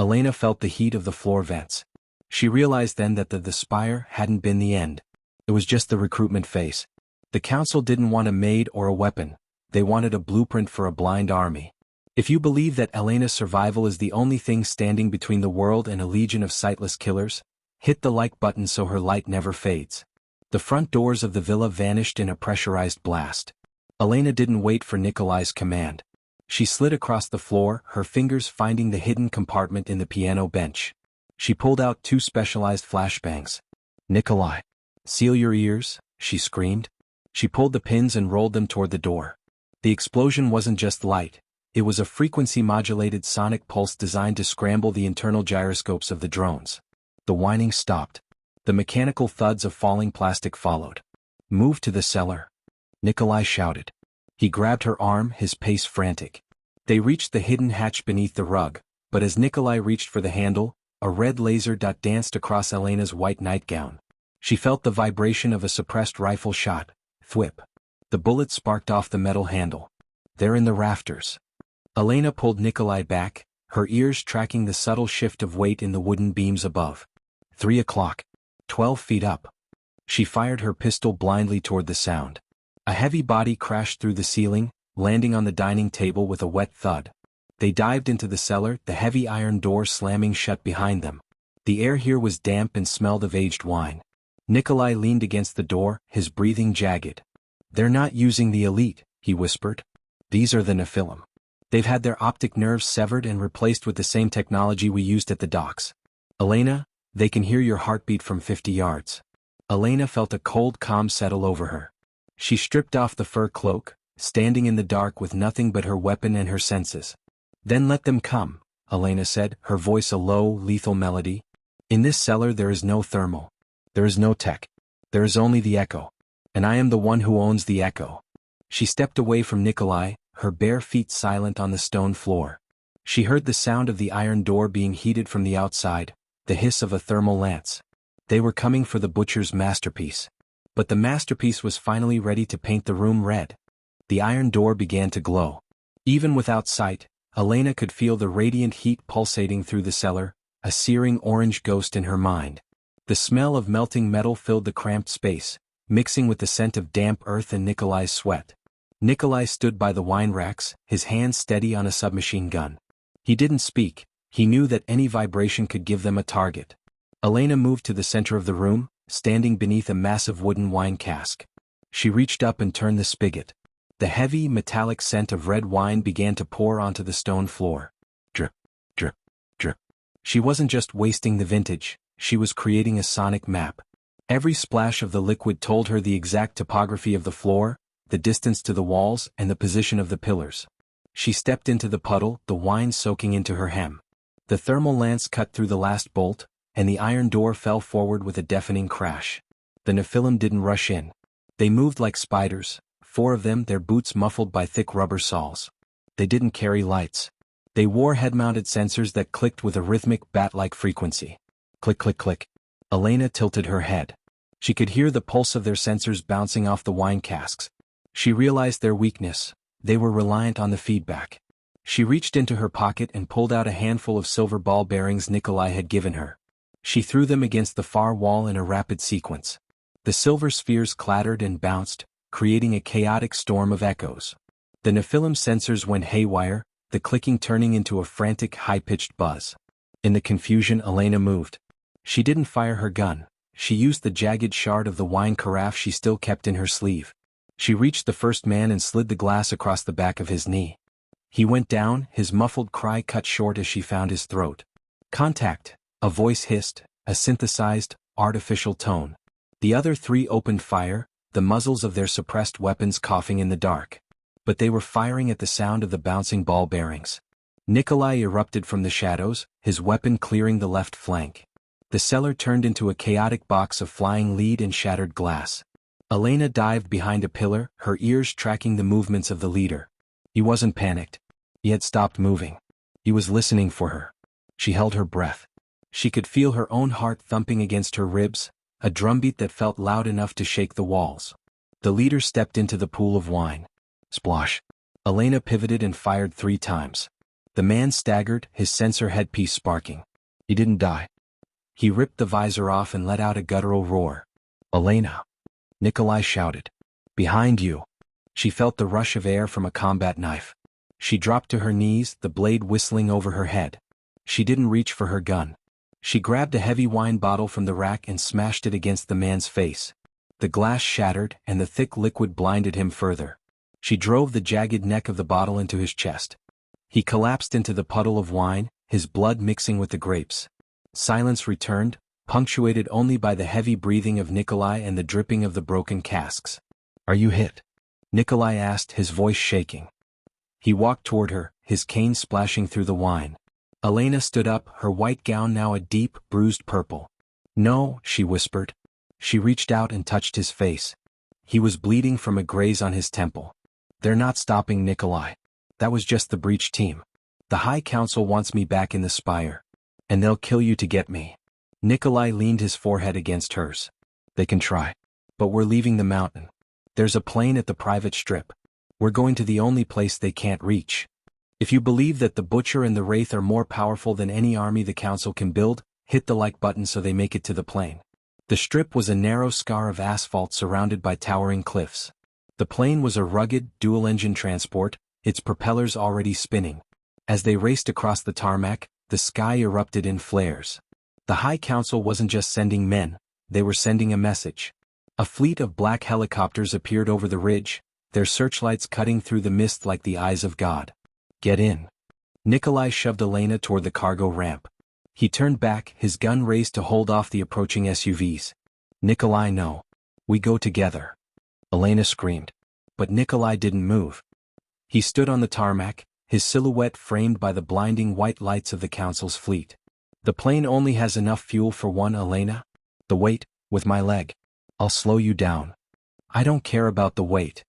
Elena felt the heat of the floor vents. She realized then that the spire hadn't been the end. It was just the recruitment phase. The council didn't want a maid or a weapon. They wanted a blueprint for a blind army. If you believe that Elena's survival is the only thing standing between the world and a legion of sightless killers, hit the like button so her light never fades. The front doors of the villa vanished in a pressurized blast. Elena didn't wait for Nikolai's command. She slid across the floor, her fingers finding the hidden compartment in the piano bench. She pulled out 2 specialized flashbangs. "Nikolai, seal your ears," she screamed. She pulled the pins and rolled them toward the door. The explosion wasn't just light. It was a frequency-modulated sonic pulse designed to scramble the internal gyroscopes of the drones. The whining stopped. The mechanical thuds of falling plastic followed. "Move to the cellar," Nikolai shouted. He grabbed her arm, his pace frantic. They reached the hidden hatch beneath the rug, but as Nikolai reached for the handle, a red laser dot danced across Elena's white nightgown. She felt the vibration of a suppressed rifle shot. Thwip. The bullet sparked off the metal handle. "They're in the rafters." Elena pulled Nikolai back, her ears tracking the subtle shift of weight in the wooden beams above. 3 o'clock. 12 feet up. She fired her pistol blindly toward the sound. A heavy body crashed through the ceiling, landing on the dining table with a wet thud. They dived into the cellar, the heavy iron door slamming shut behind them. The air here was damp and smelled of aged wine. Nikolai leaned against the door, his breathing jagged. "They're not using the elite," he whispered. "These are the Nephilim. They've had their optic nerves severed and replaced with the same technology we used at the docks. Elena, they can hear your heartbeat from 50 yards. Elena felt a cold calm settle over her. She stripped off the fur cloak, standing in the dark with nothing but her weapon and her senses. "Then let them come," Elena said, her voice a low, lethal melody. "In this cellar there is no thermal. There is no tech. There is only the echo. And I am the one who owns the echo." She stepped away from Nikolai, her bare feet silent on the stone floor. She heard the sound of the iron door being heated from the outside, the hiss of a thermal lance. They were coming for the butcher's masterpiece. But the masterpiece was finally ready to paint the room red. The iron door began to glow. Even without sight, Elena could feel the radiant heat pulsating through the cellar, a searing orange ghost in her mind. The smell of melting metal filled the cramped space, mixing with the scent of damp earth and Nikolai's sweat. Nikolai stood by the wine racks, his hands steady on a submachine gun. He didn't speak, he knew that any vibration could give them a target. Elena moved to the center of the room, standing beneath a massive wooden wine cask. She reached up and turned the spigot. The heavy, metallic scent of red wine began to pour onto the stone floor. Drip, drip, drip. She wasn't just wasting the vintage, she was creating a sonic map. Every splash of the liquid told her the exact topography of the floor, the distance to the walls, and the position of the pillars. She stepped into the puddle, the wine soaking into her hem. The thermal lance cut through the last bolt, and the iron door fell forward with a deafening crash. The Nephilim didn't rush in. They moved like spiders, 4 of them, their boots muffled by thick rubber soles. They didn't carry lights. They wore head-mounted sensors that clicked with a rhythmic, bat-like frequency. Click, click, click. Elena tilted her head. She could hear the pulse of their sensors bouncing off the wine casks. She realized their weakness. They were reliant on the feedback. She reached into her pocket and pulled out a handful of silver ball bearings Nikolai had given her. She threw them against the far wall in a rapid sequence. The silver spheres clattered and bounced, creating a chaotic storm of echoes. The Nephilim sensors went haywire, the clicking turning into a frantic high-pitched buzz. In the confusion, Elena moved. She didn't fire her gun. She used the jagged shard of the wine carafe she still kept in her sleeve. She reached the first man and slid the glass across the back of his knee. He went down, his muffled cry cut short as she found his throat. Contact, a voice hissed, a synthesized, artificial tone. The other three opened fire, the muzzles of their suppressed weapons coughing in the dark. But they were firing at the sound of the bouncing ball bearings. Nikolai erupted from the shadows, his weapon clearing the left flank. The cellar turned into a chaotic box of flying lead and shattered glass. Elena dived behind a pillar, her ears tracking the movements of the leader. He wasn't panicked. He had stopped moving. He was listening for her. She held her breath. She could feel her own heart thumping against her ribs, a drumbeat that felt loud enough to shake the walls. The leader stepped into the pool of wine. Splosh. Elena pivoted and fired 3 times. The man staggered, his sensor headpiece sparking. He didn't die. He ripped the visor off and let out a guttural roar. Elena! Nikolai shouted. Behind you. She felt the rush of air from a combat knife. She dropped to her knees, the blade whistling over her head. She didn't reach for her gun. She grabbed a heavy wine bottle from the rack and smashed it against the man's face. The glass shattered, and the thick liquid blinded him further. She drove the jagged neck of the bottle into his chest. He collapsed into the puddle of wine, his blood mixing with the grapes. Silence returned, punctuated only by the heavy breathing of Nikolai and the dripping of the broken casks. Are you hit? Nikolai asked, his voice shaking. He walked toward her, his cane splashing through the wine. Elena stood up, her white gown now a deep, bruised purple. No, she whispered. She reached out and touched his face. He was bleeding from a graze on his temple. They're not stopping Nikolai. That was just the breach team. The High Council wants me back in the spire. And they'll kill you to get me. Nikolai leaned his forehead against hers. They can try. But we're leaving the mountain. There's a plane at the private strip. We're going to the only place they can't reach. If you believe that the Butcher and the Wraith are more powerful than any army the Council can build, hit the like button so they make it to the plane. The strip was a narrow scar of asphalt surrounded by towering cliffs. The plane was a rugged, dual-engine transport, its propellers already spinning. As they raced across the tarmac, the sky erupted in flares. The High Council wasn't just sending men, they were sending a message. A fleet of black helicopters appeared over the ridge, their searchlights cutting through the mist like the eyes of God. Get in. Nikolai shoved Elena toward the cargo ramp. He turned back, his gun raised to hold off the approaching SUVs. Nikolai, no. We go together. Elena screamed. But Nikolai didn't move. He stood on the tarmac, his silhouette framed by the blinding white lights of the Council's fleet. The plane only has enough fuel for one, Elena. The weight, with my leg. I'll slow you down. I don't care about the weight.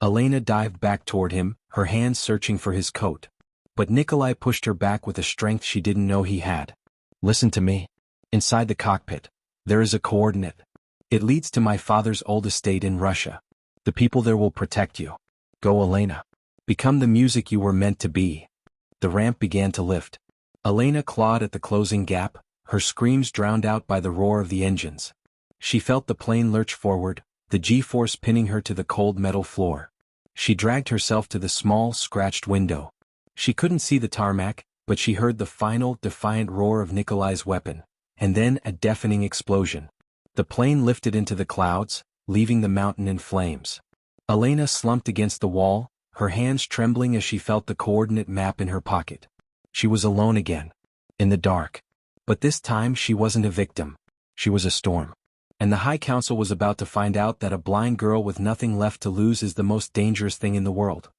Elena dived back toward him, her hands searching for his coat. But Nikolai pushed her back with a strength she didn't know he had. Listen to me. Inside the cockpit, there is a coordinate. It leads to my father's old estate in Russia. The people there will protect you. Go, Elena. Become the music you were meant to be. The ramp began to lift. Elena clawed at the closing gap, her screams drowned out by the roar of the engines. She felt the plane lurch forward, the G-force pinning her to the cold metal floor. She dragged herself to the small, scratched window. She couldn't see the tarmac, but she heard the final, defiant roar of Nikolai's weapon, and then a deafening explosion. The plane lifted into the clouds, leaving the mountain in flames. Elena slumped against the wall, her hands trembling as she felt the coordinate map in her pocket. She was alone again. In the dark. But this time she wasn't a victim. She was a storm. And the High Council was about to find out that a blind girl with nothing left to lose is the most dangerous thing in the world.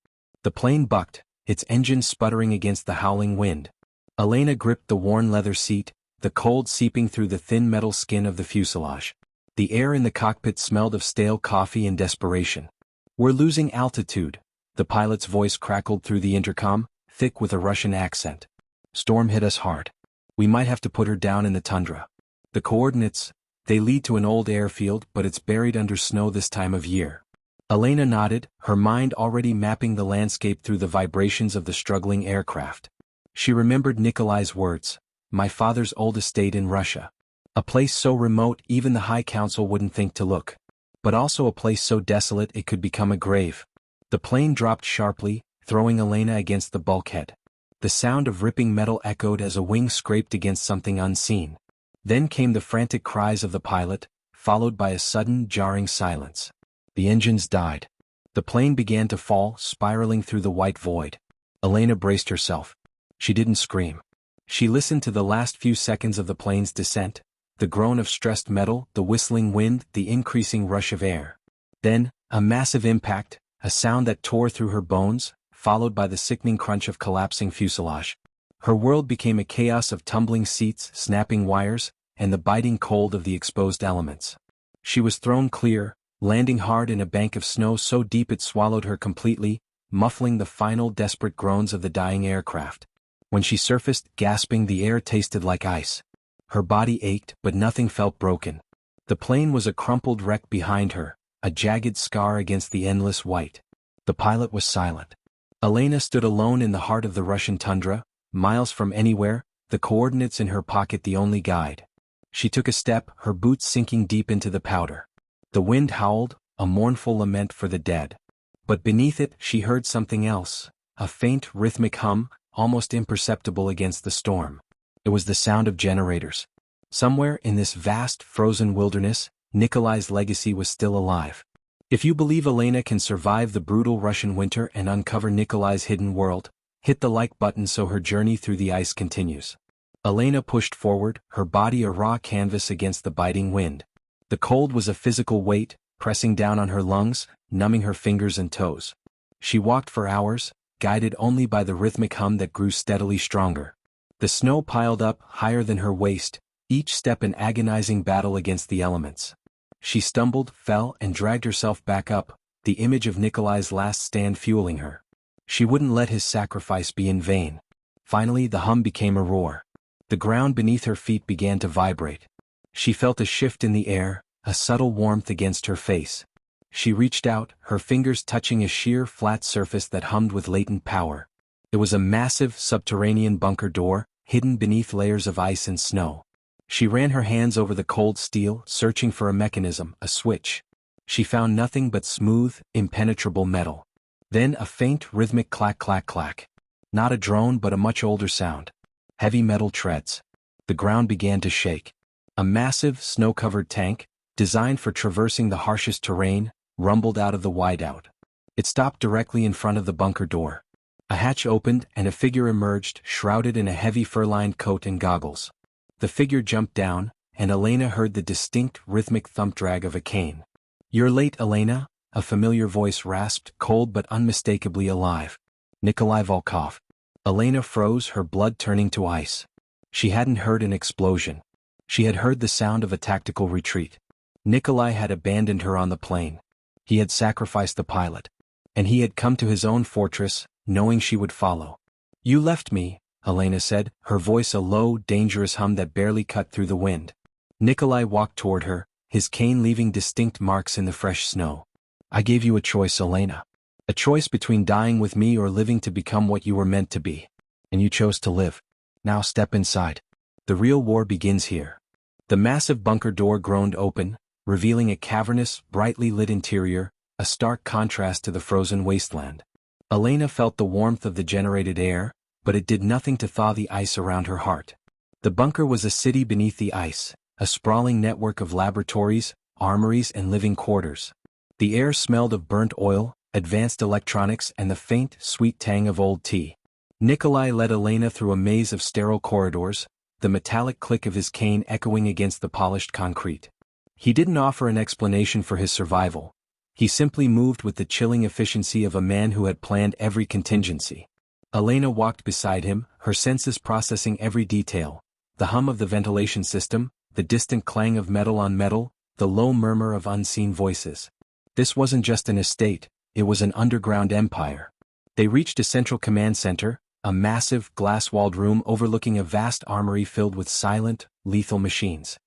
The plane bucked, its engine sputtering against the howling wind. Elena gripped the worn leather seat, the cold seeping through the thin metal skin of the fuselage. The air in the cockpit smelled of stale coffee and desperation. We're losing altitude, the pilot's voice crackled through the intercom, thick with a Russian accent. Storm hit us hard. We might have to put her down in the tundra. The coordinates, they lead to an old airfield, but it's buried under snow this time of year. Elena nodded, her mind already mapping the landscape through the vibrations of the struggling aircraft. She remembered Nikolai's words, "My father's old estate in Russia. A place so remote even the High Council wouldn't think to look. But also a place so desolate it could become a grave." The plane dropped sharply, throwing Elena against the bulkhead. The sound of ripping metal echoed as a wing scraped against something unseen. Then came the frantic cries of the pilot, followed by a sudden, jarring silence. The engines died. The plane began to fall, spiraling through the white void. Elena braced herself. She didn't scream. She listened to the last few seconds of the plane's descent, the groan of stressed metal, the whistling wind, the increasing rush of air. Then, a massive impact, a sound that tore through her bones, followed by the sickening crunch of collapsing fuselage. Her world became a chaos of tumbling seats, snapping wires, and the biting cold of the exposed elements. She was thrown clear, landing hard in a bank of snow so deep it swallowed her completely, muffling the final desperate groans of the dying aircraft. When she surfaced, gasping, the air tasted like ice. Her body ached, but nothing felt broken. The plane was a crumpled wreck behind her, a jagged scar against the endless white. The pilot was silent. Elena stood alone in the heart of the Russian tundra, miles from anywhere, the coordinates in her pocket the only guide. She took a step, her boots sinking deep into the powder. The wind howled, a mournful lament for the dead. But beneath it, she heard something else, a faint, rhythmic hum, almost imperceptible against the storm. It was the sound of generators. Somewhere in this vast, frozen wilderness, Nikolai's legacy was still alive. If you believe Elena can survive the brutal Russian winter and uncover Nikolai's hidden world, hit the like button so her journey through the ice continues. Elena pushed forward, her body a raw canvas against the biting wind. The cold was a physical weight, pressing down on her lungs, numbing her fingers and toes. She walked for hours, guided only by the rhythmic hum that grew steadily stronger. The snow piled up higher than her waist, each step an agonizing battle against the elements. She stumbled, fell, and dragged herself back up, the image of Nikolai's last stand fueling her. She wouldn't let his sacrifice be in vain. Finally, the hum became a roar. The ground beneath her feet began to vibrate. She felt a shift in the air, a subtle warmth against her face. She reached out, her fingers touching a sheer, flat surface that hummed with latent power. It was a massive, subterranean bunker door, hidden beneath layers of ice and snow. She ran her hands over the cold steel, searching for a mechanism, a switch. She found nothing but smooth, impenetrable metal. Then a faint, rhythmic clack clack clack. Not a drone but a much older sound. Heavy metal treads. The ground began to shake. A massive, snow-covered tank, designed for traversing the harshest terrain, rumbled out of the wideout. It stopped directly in front of the bunker door. A hatch opened and a figure emerged, shrouded in a heavy fur-lined coat and goggles. The figure jumped down, and Elena heard the distinct, rhythmic thump-drag of a cane. "You're late, Elena," a familiar voice rasped, cold but unmistakably alive. "Nikolai Volkov." Elena froze, her blood turning to ice. She hadn't heard an explosion. She had heard the sound of a tactical retreat. Nikolai had abandoned her on the plane. He had sacrificed the pilot. And he had come to his own fortress, knowing she would follow. "You left me," Elena said, her voice a low, dangerous hum that barely cut through the wind. Nikolai walked toward her, his cane leaving distinct marks in the fresh snow. "I gave you a choice, Elena. A choice between dying with me or living to become what you were meant to be. And you chose to live. Now step inside. The real war begins here." The massive bunker door groaned open, revealing a cavernous, brightly lit interior, a stark contrast to the frozen wasteland. Elena felt the warmth of the generated air, but it did nothing to thaw the ice around her heart. The bunker was a city beneath the ice, a sprawling network of laboratories, armories, and living quarters. The air smelled of burnt oil, advanced electronics, and the faint, sweet tang of old tea. Nikolai led Elena through a maze of sterile corridors, the metallic click of his cane echoing against the polished concrete. He didn't offer an explanation for his survival. He simply moved with the chilling efficiency of a man who had planned every contingency. Elena walked beside him, her senses processing every detail. The hum of the ventilation system, the distant clang of metal on metal, the low murmur of unseen voices. This wasn't just an estate, it was an underground empire. They reached a central command center, a massive, glass-walled room overlooking a vast armory filled with silent, lethal machines.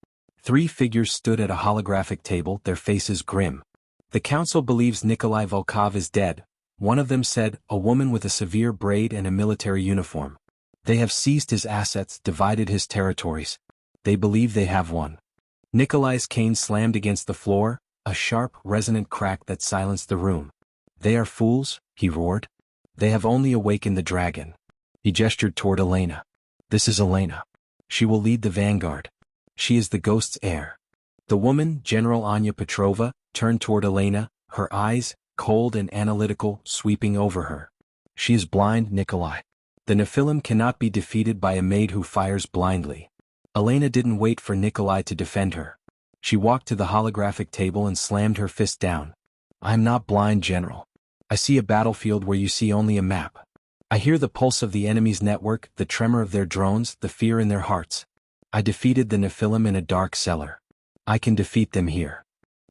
3 figures stood at a holographic table, their faces grim. The council believes Nikolai Volkov is dead, one of them said, a woman with a severe braid and a military uniform. They have seized his assets, divided his territories. They believe they have won. Nikolai's cane slammed against the floor, a sharp, resonant crack that silenced the room. They are fools, he roared. They have only awakened the dragon. He gestured toward Elena. This is Elena. She will lead the vanguard. She is the ghost's heir. The woman, General Anya Petrova, turned toward Elena, her eyes, cold and analytical, sweeping over her. She is blind, Nikolai. The Nephilim cannot be defeated by a maid who fires blindly. Elena didn't wait for Nikolai to defend her. She walked to the holographic table and slammed her fist down. I am not blind, General. I see a battlefield where you see only a map. I hear the pulse of the enemy's network, the tremor of their drones, the fear in their hearts. I defeated the Nephilim in a dark cellar. I can defeat them here.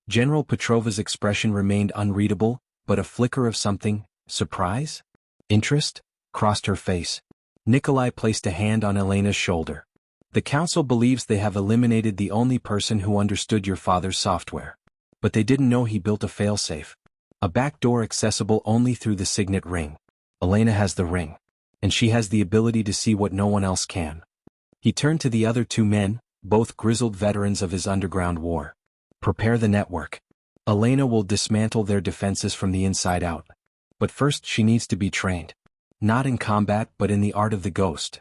General Petrova's expression remained unreadable, but a flicker of something, surprise? Interest? Crossed her face. Nikolai placed a hand on Elena's shoulder. The council believes they have eliminated the only person who understood your father's software. But they didn't know he built a failsafe. A back door accessible only through the signet ring. Elena has the ring. And she has the ability to see what no one else can. He turned to the other two men, both grizzled veterans of his underground war. Prepare the network. Elena will dismantle their defenses from the inside out. But first she needs to be trained. Not in combat but in the art of the ghost.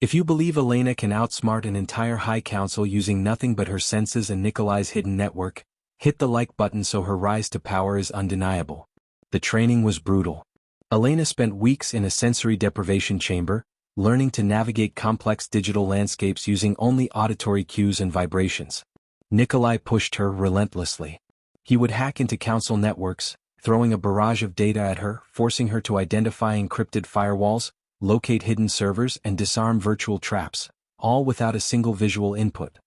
If you believe Elena can outsmart an entire High Council using nothing but her senses and Nikolai's hidden network, hit the like button so her rise to power is undeniable. The training was brutal. Elena spent weeks in a sensory deprivation chamber, learning to navigate complex digital landscapes using only auditory cues and vibrations. Nikolai pushed her relentlessly. He would hack into council networks, throwing a barrage of data at her, forcing her to identify encrypted firewalls, locate hidden servers and disarm virtual traps, all without a single visual input.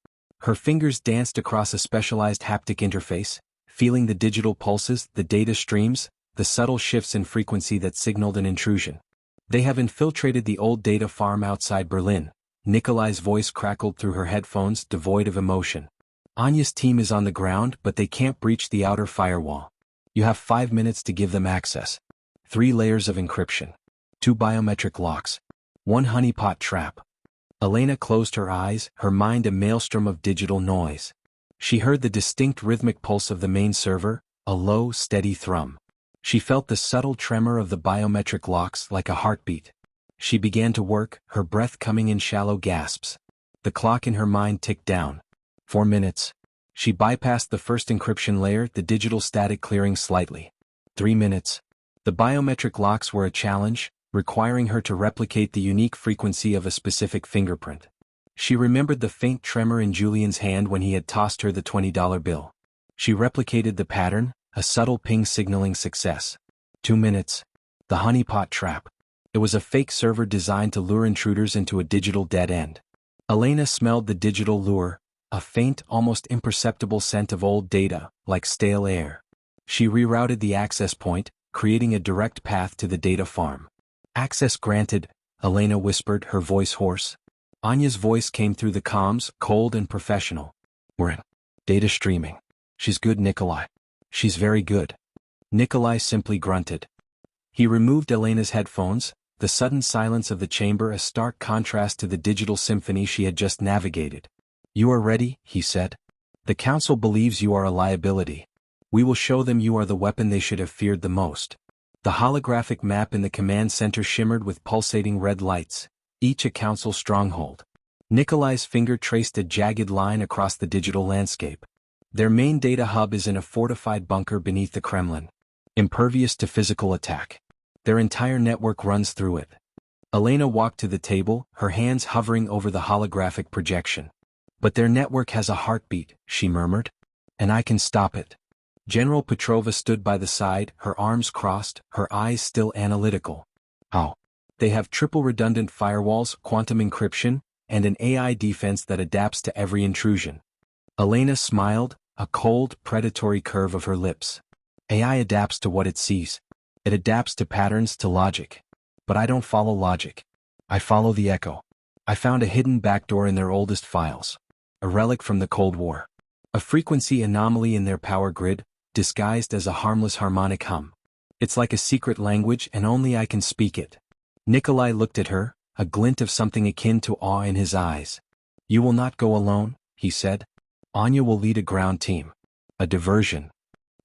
Her fingers danced across a specialized haptic interface, feeling the digital pulses, the data streams, the subtle shifts in frequency that signaled an intrusion. They have infiltrated the old data farm outside Berlin. Nikolai's voice crackled through her headphones, devoid of emotion. Anya's team is on the ground, but they can't breach the outer firewall. You have 5 minutes to give them access. 3 layers of encryption. 2 biometric locks. 1 honeypot trap. Elena closed her eyes, her mind a maelstrom of digital noise. She heard the distinct rhythmic pulse of the main server, a low, steady thrum. She felt the subtle tremor of the biometric locks like a heartbeat. She began to work, her breath coming in shallow gasps. The clock in her mind ticked down. 4 minutes. She bypassed the first encryption layer, the digital static clearing slightly. 3 minutes. The biometric locks were a challenge, requiring her to replicate the unique frequency of a specific fingerprint. She remembered the faint tremor in Julian's hand when he had tossed her the $20 bill. She replicated the pattern, a subtle ping signaling success. 2 minutes. The honeypot trap. It was a fake server designed to lure intruders into a digital dead end. Elena smelled the digital lure, a faint, almost imperceptible scent of old data, like stale air. She rerouted the access point, creating a direct path to the data farm. Access granted, Elena whispered, her voice hoarse. Anya's voice came through the comms, cold and professional. We're in. Data streaming. She's good, Nikolai. She's very good. Nikolai simply grunted. He removed Elena's headphones, the sudden silence of the chamber a stark contrast to the digital symphony she had just navigated. You are ready, he said. The council believes you are a liability. We will show them you are the weapon they should have feared the most. The holographic map in the command center shimmered with pulsating red lights, each a council stronghold. Nikolai's finger traced a jagged line across the digital landscape. Their main data hub is in a fortified bunker beneath the Kremlin, impervious to physical attack. Their entire network runs through it. Elena walked to the table, her hands hovering over the holographic projection. But their network has a heartbeat, she murmured. And I can stop it. General Petrova stood by the side, her arms crossed, her eyes still analytical. How? They have triple redundant firewalls, quantum encryption, and an AI defense that adapts to every intrusion. Elena smiled, a cold, predatory curve of her lips. AI adapts to what it sees. It adapts to patterns, to logic. But I don't follow logic. I follow the echo. I found a hidden backdoor in their oldest files. A relic from the Cold War. A frequency anomaly in their power grid, disguised as a harmless harmonic hum. It's like a secret language and only I can speak it. Nikolai looked at her, a glint of something akin to awe in his eyes. You will not go alone, he said. Anya will lead a ground team. A diversion.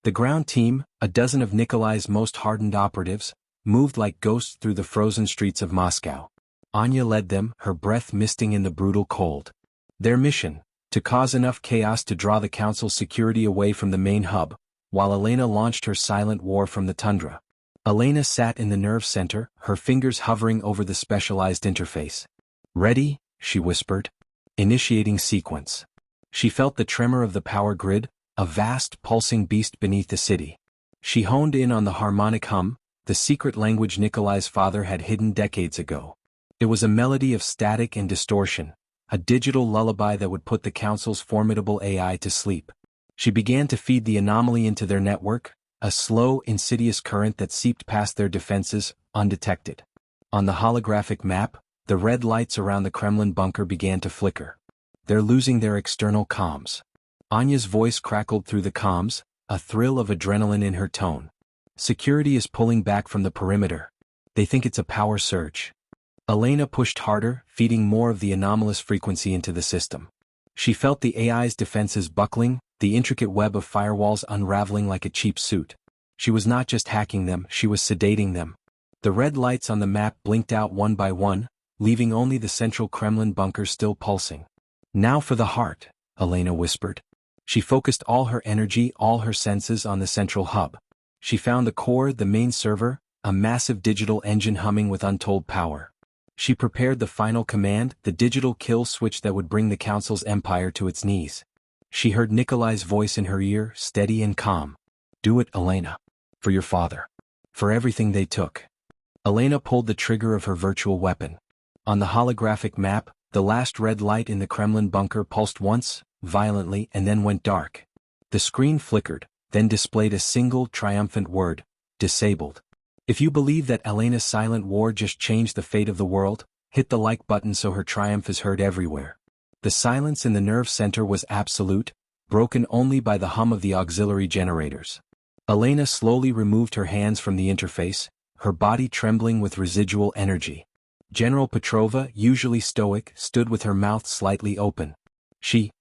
The ground team, a dozen of Nikolai's most hardened operatives, moved like ghosts through the frozen streets of Moscow. Anya led them, her breath misting in the brutal cold. Their mission: to cause enough chaos to draw the council's security away from the main hub, while Elena launched her silent war from the tundra. Elena sat in the nerve center, her fingers hovering over the specialized interface. Ready, she whispered. Initiating sequence. She felt the tremor of the power grid, a vast, pulsing beast beneath the city. She honed in on the harmonic hum, the secret language Nikolai's father had hidden decades ago. It was a melody of static and distortion, a digital lullaby that would put the council's formidable AI to sleep. She began to feed the anomaly into their network, a slow, insidious current that seeped past their defenses, undetected. On the holographic map, the red lights around the Kremlin bunker began to flicker. They're losing their external comms. Anya's voice crackled through the comms, a thrill of adrenaline in her tone. Security is pulling back from the perimeter. They think it's a power surge. Elena pushed harder, feeding more of the anomalous frequency into the system. She felt the AI's defenses buckling, the intricate web of firewalls unraveling like a cheap suit. She was not just hacking them, she was sedating them. The red lights on the map blinked out one by one, leaving only the central Kremlin bunker still pulsing. Now for the heart, Elena whispered. She focused all her energy, all her senses on the central hub. She found the core, the main server, a massive digital engine humming with untold power. She prepared the final command, the digital kill switch that would bring the council's empire to its knees. She heard Nikolai's voice in her ear, steady and calm. Do it, Elena. For your father. For everything they took. Elena pulled the trigger of her virtual weapon. On the holographic map, the last red light in the Kremlin bunker pulsed once, violently, and then went dark. The screen flickered, then displayed a single triumphant word: disabled. If you believe that Elena's silent war just changed the fate of the world, hit the like button so her triumph is heard everywhere. The silence in the nerve center was absolute, broken only by the hum of the auxiliary generators. Elena slowly removed her hands from the interface, her body trembling with residual energy. General Petrova, usually stoic, stood with her mouth slightly open. She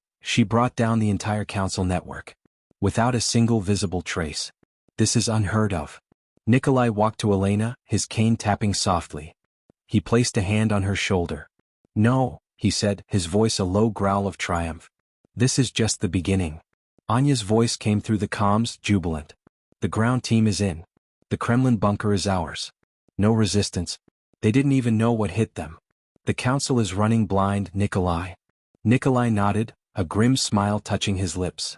brought down the entire council network. Without a single visible trace. This is unheard of. Nikolai walked to Elena, his cane tapping softly. He placed a hand on her shoulder. No, he said, his voice a low growl of triumph. This is just the beginning. Anya's voice came through the comms, jubilant. The ground team is in. The Kremlin bunker is ours. No resistance. They didn't even know what hit them. The council is running blind, Nikolai. Nikolai nodded, a grim smile touching his lips.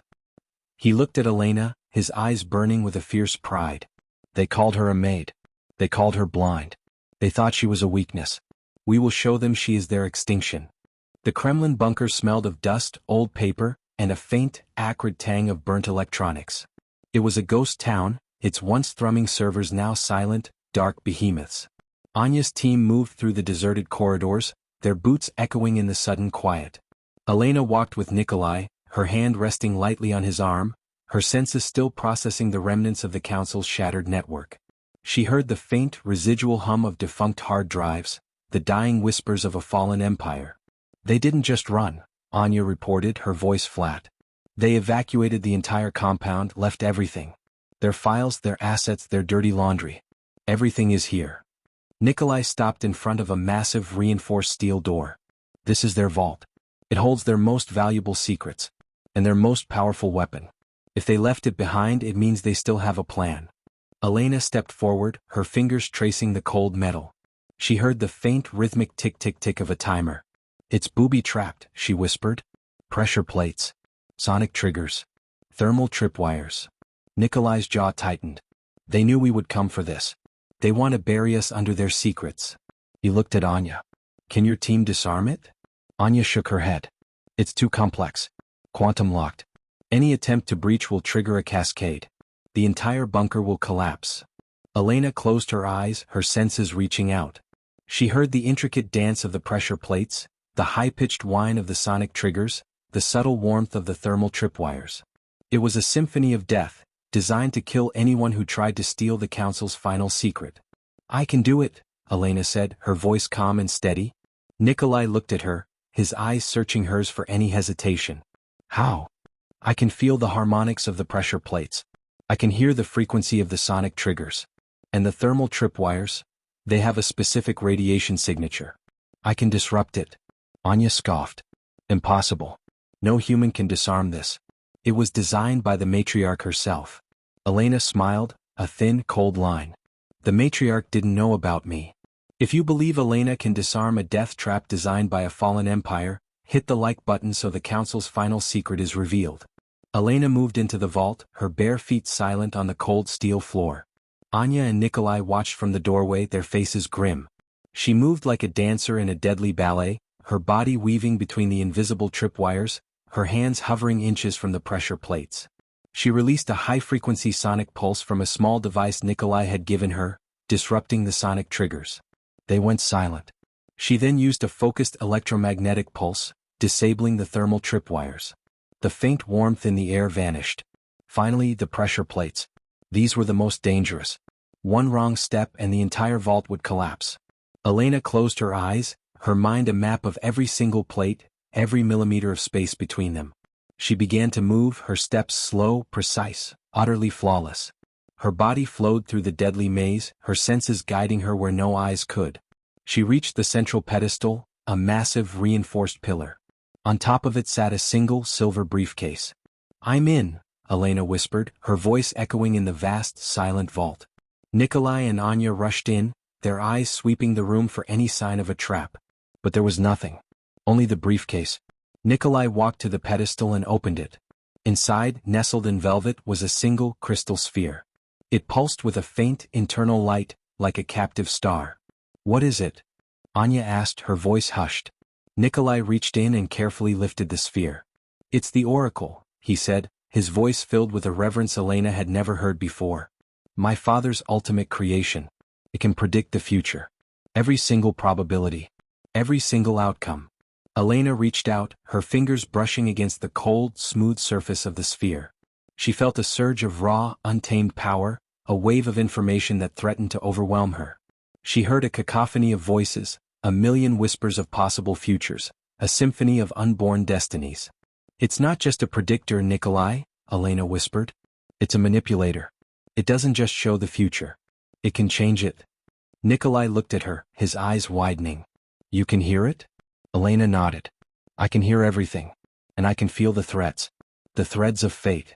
He looked at Elena, his eyes burning with a fierce pride. They called her a maid. They called her blind. They thought she was a weakness. We will show them she is their extinction. The Kremlin bunker smelled of dust, old paper, and a faint, acrid tang of burnt electronics. It was a ghost town, its once thrumming servers now silent, dark behemoths. Anya's team moved through the deserted corridors, their boots echoing in the sudden quiet. Elena walked with Nikolai, her hand resting lightly on his arm, her senses still processing the remnants of the council's shattered network. She heard the faint, residual hum of defunct hard drives, the dying whispers of a fallen empire. They didn't just run, Anya reported, her voice flat. They evacuated the entire compound, left everything. Their files, their assets, their dirty laundry. Everything is here. Nikolai stopped in front of a massive reinforced steel door. This is their vault. It holds their most valuable secrets. And their most powerful weapon. If they left it behind, it means they still have a plan. Elena stepped forward, her fingers tracing the cold metal. She heard the faint rhythmic tick-tick-tick of a timer. It's booby-trapped, she whispered. Pressure plates. Sonic triggers. Thermal tripwires. Nikolai's jaw tightened. They knew we would come for this. They want to bury us under their secrets. He looked at Anya. Can your team disarm it? Anya shook her head. It's too complex. Quantum locked. Any attempt to breach will trigger a cascade. The entire bunker will collapse. Elena closed her eyes, her senses reaching out. She heard the intricate dance of the pressure plates, the high-pitched whine of the sonic triggers, the subtle warmth of the thermal tripwires. It was a symphony of death, designed to kill anyone who tried to steal the council's final secret. I can do it, Elena said, her voice calm and steady. Nikolai looked at her, his eyes searching hers for any hesitation. How? I can feel the harmonics of the pressure plates. I can hear the frequency of the sonic triggers. And the thermal tripwires, they have a specific radiation signature. I can disrupt it. Anya scoffed. Impossible. No human can disarm this. It was designed by the matriarch herself. Elena smiled, a thin, cold line. The matriarch didn't know about me. If you believe Elena can disarm a death trap designed by a fallen empire, hit the like button so the council's final secret is revealed. Elena moved into the vault, her bare feet silent on the cold steel floor. Anya and Nikolai watched from the doorway, their faces grim. She moved like a dancer in a deadly ballet, her body weaving between the invisible tripwires, her hands hovering inches from the pressure plates. She released a high-frequency sonic pulse from a small device Nikolai had given her, disrupting the sonic triggers. They went silent. She then used a focused electromagnetic pulse, disabling the thermal tripwires. The faint warmth in the air vanished. Finally, the pressure plates. These were the most dangerous. One wrong step and the entire vault would collapse. Elena closed her eyes, her mind a map of every single plate, every millimeter of space between them. She began to move, her steps slow, precise, utterly flawless. Her body flowed through the deadly maze, her senses guiding her where no eyes could. She reached the central pedestal, a massive reinforced pillar. On top of it sat a single silver briefcase. I'm in, Elena whispered, her voice echoing in the vast, silent vault. Nikolai and Anya rushed in, their eyes sweeping the room for any sign of a trap. But there was nothing. Only the briefcase. Nikolai walked to the pedestal and opened it. Inside, nestled in velvet, was a single crystal sphere. It pulsed with a faint, internal light, like a captive star. What is it? Anya asked, her voice hushed. Nikolai reached in and carefully lifted the sphere. It's the oracle, he said, his voice filled with a reverence Elena had never heard before. My father's ultimate creation. It can predict the future. Every single probability. Every single outcome. Elena reached out, her fingers brushing against the cold, smooth surface of the sphere. She felt a surge of raw, untamed power, a wave of information that threatened to overwhelm her. She heard a cacophony of voices, a million whispers of possible futures, a symphony of unborn destinies. It's not just a predictor, Nikolai, Elena whispered. It's a manipulator. It doesn't just show the future. It can change it. Nikolai looked at her, his eyes widening. You can hear it? Elena nodded. I can hear everything. And I can feel the threads. The threads of fate.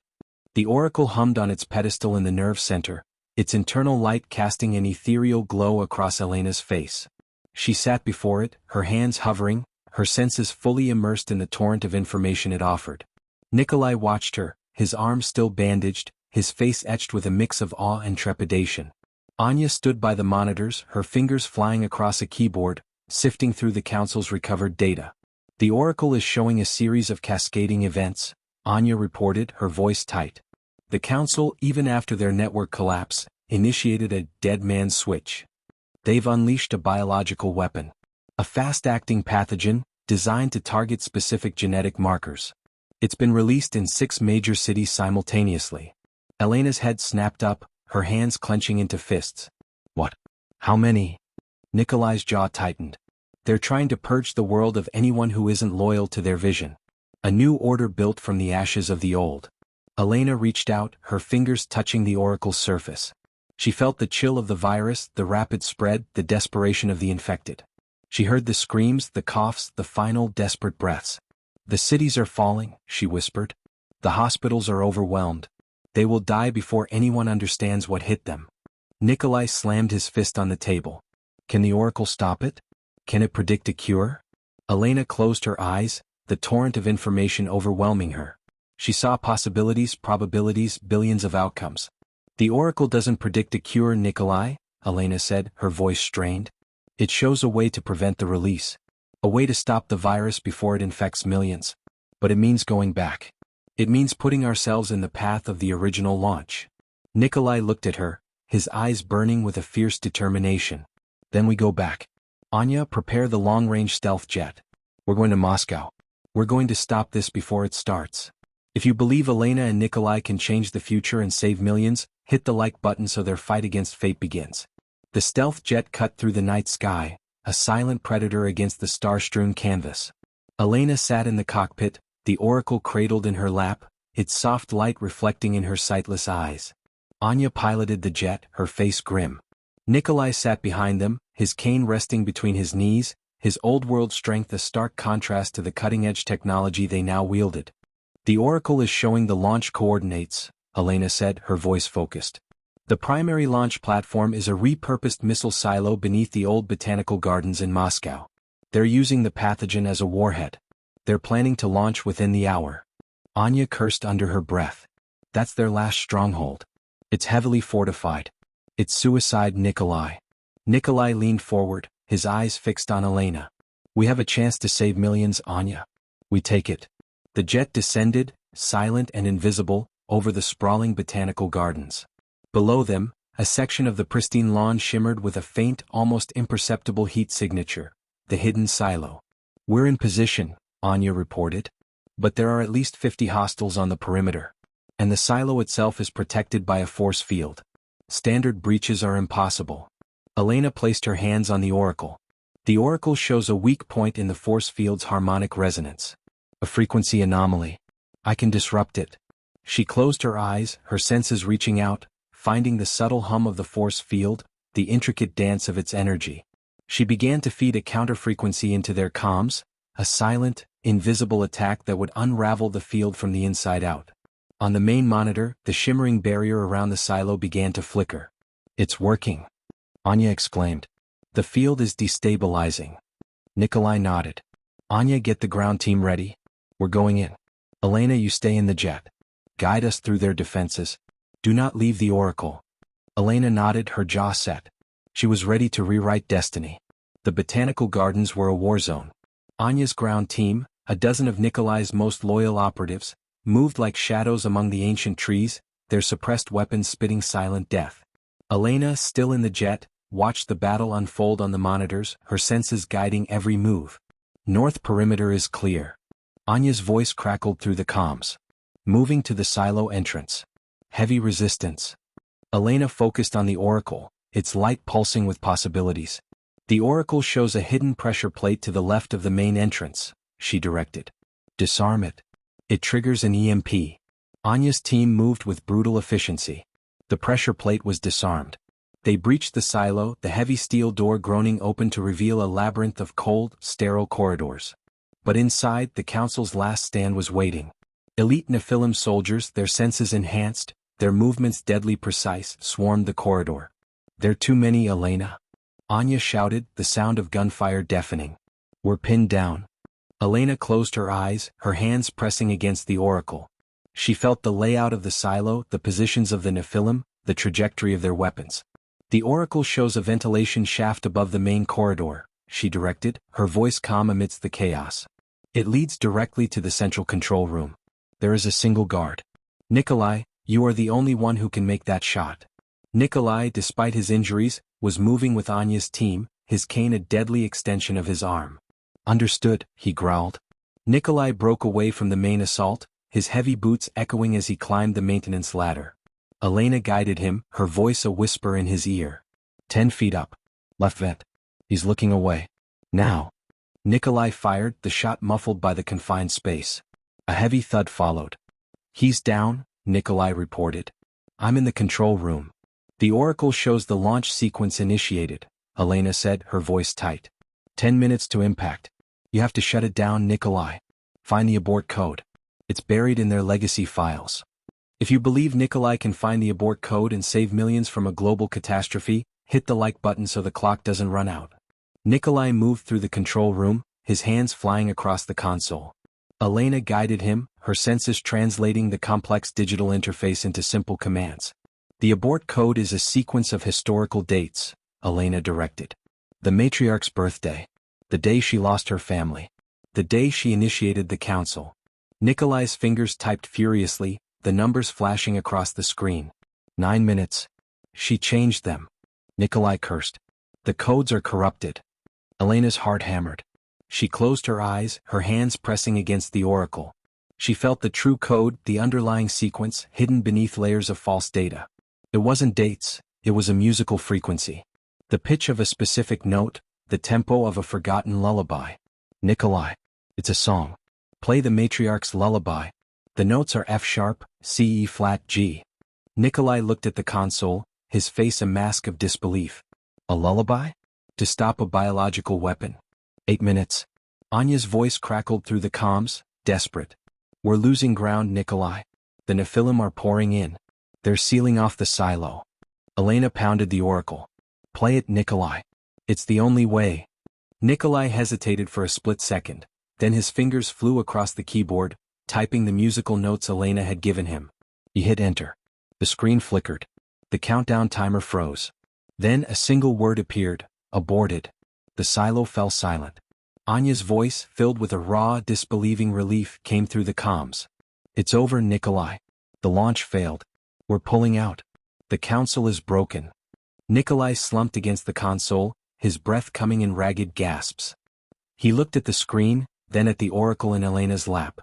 The oracle hummed on its pedestal in the nerve center, its internal light casting an ethereal glow across Elena's face. She sat before it, her hands hovering, her senses fully immersed in the torrent of information it offered. Nikolai watched her, his arms still bandaged, his face etched with a mix of awe and trepidation. Anya stood by the monitors, her fingers flying across a keyboard, sifting through the council's recovered data. The oracle is showing a series of cascading events, Anya reported, her voice tight. The council, even after their network collapse, initiated a dead man's switch. They've unleashed a biological weapon. A fast-acting pathogen, designed to target specific genetic markers. It's been released in 6 major cities simultaneously. Elena's head snapped up, her hands clenching into fists. What? How many? Nikolai's jaw tightened. They're trying to purge the world of anyone who isn't loyal to their vision. A new order built from the ashes of the old. Elena reached out, her fingers touching the oracle's surface. She felt the chill of the virus, the rapid spread, the desperation of the infected. She heard the screams, the coughs, the final desperate breaths. The cities are falling, she whispered. The hospitals are overwhelmed. They will die before anyone understands what hit them. Nikolai slammed his fist on the table. Can the oracle stop it? Can it predict a cure? Elena closed her eyes, the torrent of information overwhelming her. She saw possibilities, probabilities, billions of outcomes. The oracle doesn't predict a cure, Nikolai, Elena said, her voice strained. It shows a way to prevent the release. A way to stop the virus before it infects millions. But it means going back. It means putting ourselves in the path of the original launch. Nikolai looked at her, his eyes burning with a fierce determination. Then we go back. Anya, prepare the long-range stealth jet. We're going to Moscow. We're going to stop this before it starts. If you believe Elena and Nikolai can change the future and save millions, hit the like button so their fight against fate begins. The stealth jet cut through the night sky, a silent predator against the star-strewn canvas. Elena sat in the cockpit, the oracle cradled in her lap, its soft light reflecting in her sightless eyes. Anya piloted the jet, her face grim. Nikolai sat behind them, his cane resting between his knees, his old-world strength a stark contrast to the cutting-edge technology they now wielded. The oracle is showing the launch coordinates, Elena said, her voice focused. The primary launch platform is a repurposed missile silo beneath the old botanical gardens in Moscow. They're using the pathogen as a warhead. They're planning to launch within the hour. Anya cursed under her breath. That's their last stronghold. It's heavily fortified. It's suicide, Nikolai. Nikolai leaned forward, his eyes fixed on Elena. We have a chance to save millions, Anya. We take it. The jet descended, silent and invisible, over the sprawling botanical gardens. Below them, a section of the pristine lawn shimmered with a faint, almost imperceptible heat signature, the hidden silo. We're in position, Anya reported. But there are at least 50 hostiles on the perimeter. And the silo itself is protected by a force field. Standard breaches are impossible. Elena placed her hands on the oracle. The oracle shows a weak point in the force field's harmonic resonance. A frequency anomaly. I can disrupt it. She closed her eyes, her senses reaching out, finding the subtle hum of the force field, the intricate dance of its energy. She began to feed a counter-frequency into their comms, a silent, invisible attack that would unravel the field from the inside out. On the main monitor, the shimmering barrier around the silo began to flicker. It's working, Anya exclaimed. The field is destabilizing. Nikolai nodded. Anya, get the ground team ready. We're going in. Elena, you stay in the jet. Guide us through their defenses. Do not leave the oracle. Elena nodded, her jaw set. She was ready to rewrite destiny. The botanical gardens were a war zone. Anya's ground team, a dozen of Nikolai's most loyal operatives, moved like shadows among the ancient trees, their suppressed weapons spitting silent death. Elena, still in the jet, watched the battle unfold on the monitors, her senses guiding every move. North perimeter is clear. Anya's voice crackled through the comms. Moving to the silo entrance. Heavy resistance. Elena focused on the oracle, its light pulsing with possibilities. The oracle shows a hidden pressure plate to the left of the main entrance, she directed. Disarm it. It triggers an EMP. Anya's team moved with brutal efficiency. The pressure plate was disarmed. They breached the silo, the heavy steel door groaning open to reveal a labyrinth of cold, sterile corridors. But inside, the council's last stand was waiting. Elite Nephilim soldiers, their senses enhanced, their movements deadly precise, swarmed the corridor. There are too many, Elena. Anya shouted, the sound of gunfire deafening. We're pinned down. Elena closed her eyes, her hands pressing against the oracle. She felt the layout of the silo, the positions of the Nephilim, the trajectory of their weapons. The oracle shows a ventilation shaft above the main corridor, she directed, her voice calm amidst the chaos. It leads directly to the central control room. There is a single guard. Nikolai, you are the only one who can make that shot. Nikolai, despite his injuries, was moving with Anya's team, his cane a deadly extension of his arm. Understood, he growled. Nikolai broke away from the main assault, his heavy boots echoing as he climbed the maintenance ladder. Elena guided him, her voice a whisper in his ear. 10 feet up. Left vet. He's looking away. Now. Nikolai fired, the shot muffled by the confined space. A heavy thud followed. He's down, Nikolai reported. I'm in the control room. The oracle shows the launch sequence initiated, Elena said, her voice tight. 10 minutes to impact. You have to shut it down, Nikolai. Find the abort code. It's buried in their legacy files. If you believe Nikolai can find the abort code and save millions from a global catastrophe, hit the like button so the clock doesn't run out. Nikolai moved through the control room, his hands flying across the console. Elena guided him, her senses translating the complex digital interface into simple commands. The abort code is a sequence of historical dates, Elena directed. The matriarch's birthday. The day she lost her family. The day she initiated the council. Nikolai's fingers typed furiously, the numbers flashing across the screen. 9 minutes. She changed them. Nikolai cursed. The codes are corrupted. Elena's heart hammered. She closed her eyes, her hands pressing against the oracle. She felt the true code, the underlying sequence, hidden beneath layers of false data. It wasn't dates, it was a musical frequency. The pitch of a specific note, the tempo of a forgotten lullaby. Nikolai. It's a song. Play the matriarch's lullaby. The notes are F sharp, C E flat G. Nikolai looked at the console, his face a mask of disbelief. A lullaby? To stop a biological weapon. 8 minutes. Anya's voice crackled through the comms, desperate. We're losing ground, Nikolai. The Nephilim are pouring in. They're sealing off the silo. Elena pounded the oracle. Play it, Nikolai. It's the only way. Nikolai hesitated for a split second, then his fingers flew across the keyboard, typing the musical notes Elena had given him. He hit enter. The screen flickered. The countdown timer froze. Then a single word appeared, aborted. The silo fell silent. Anya's voice, filled with a raw, disbelieving relief, came through the comms. It's over, Nikolai. The launch failed. We're pulling out. The council is broken. Nikolai slumped against the console, his breath coming in ragged gasps. He looked at the screen, then at the oracle in Elena's lap.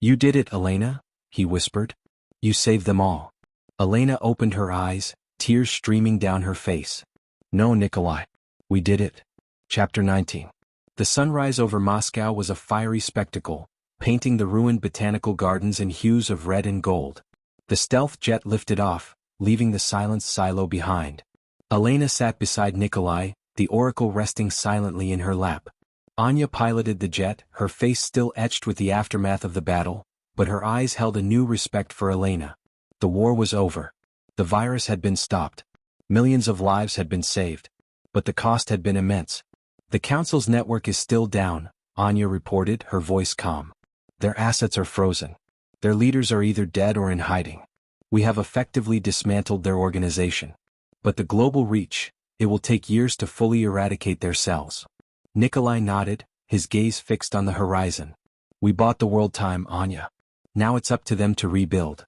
You did it, Elena, he whispered. You saved them all. Elena opened her eyes, tears streaming down her face. No, Nikolai. We did it. Chapter 19. The sunrise over Moscow was a fiery spectacle, painting the ruined botanical gardens in hues of red and gold. The stealth jet lifted off, leaving the silenced silo behind. Elena sat beside Nikolai, the oracle resting silently in her lap. Anya piloted the jet, her face still etched with the aftermath of the battle, but her eyes held a new respect for Elena. The war was over. The virus had been stopped. Millions of lives had been saved. But the cost had been immense. The council's network is still down, Anya reported, her voice calm. Their assets are frozen. Their leaders are either dead or in hiding. We have effectively dismantled their organization. But the global reach, it will take years to fully eradicate their cells. Nikolai nodded, his gaze fixed on the horizon. We bought the world time, Anya. Now it's up to them to rebuild.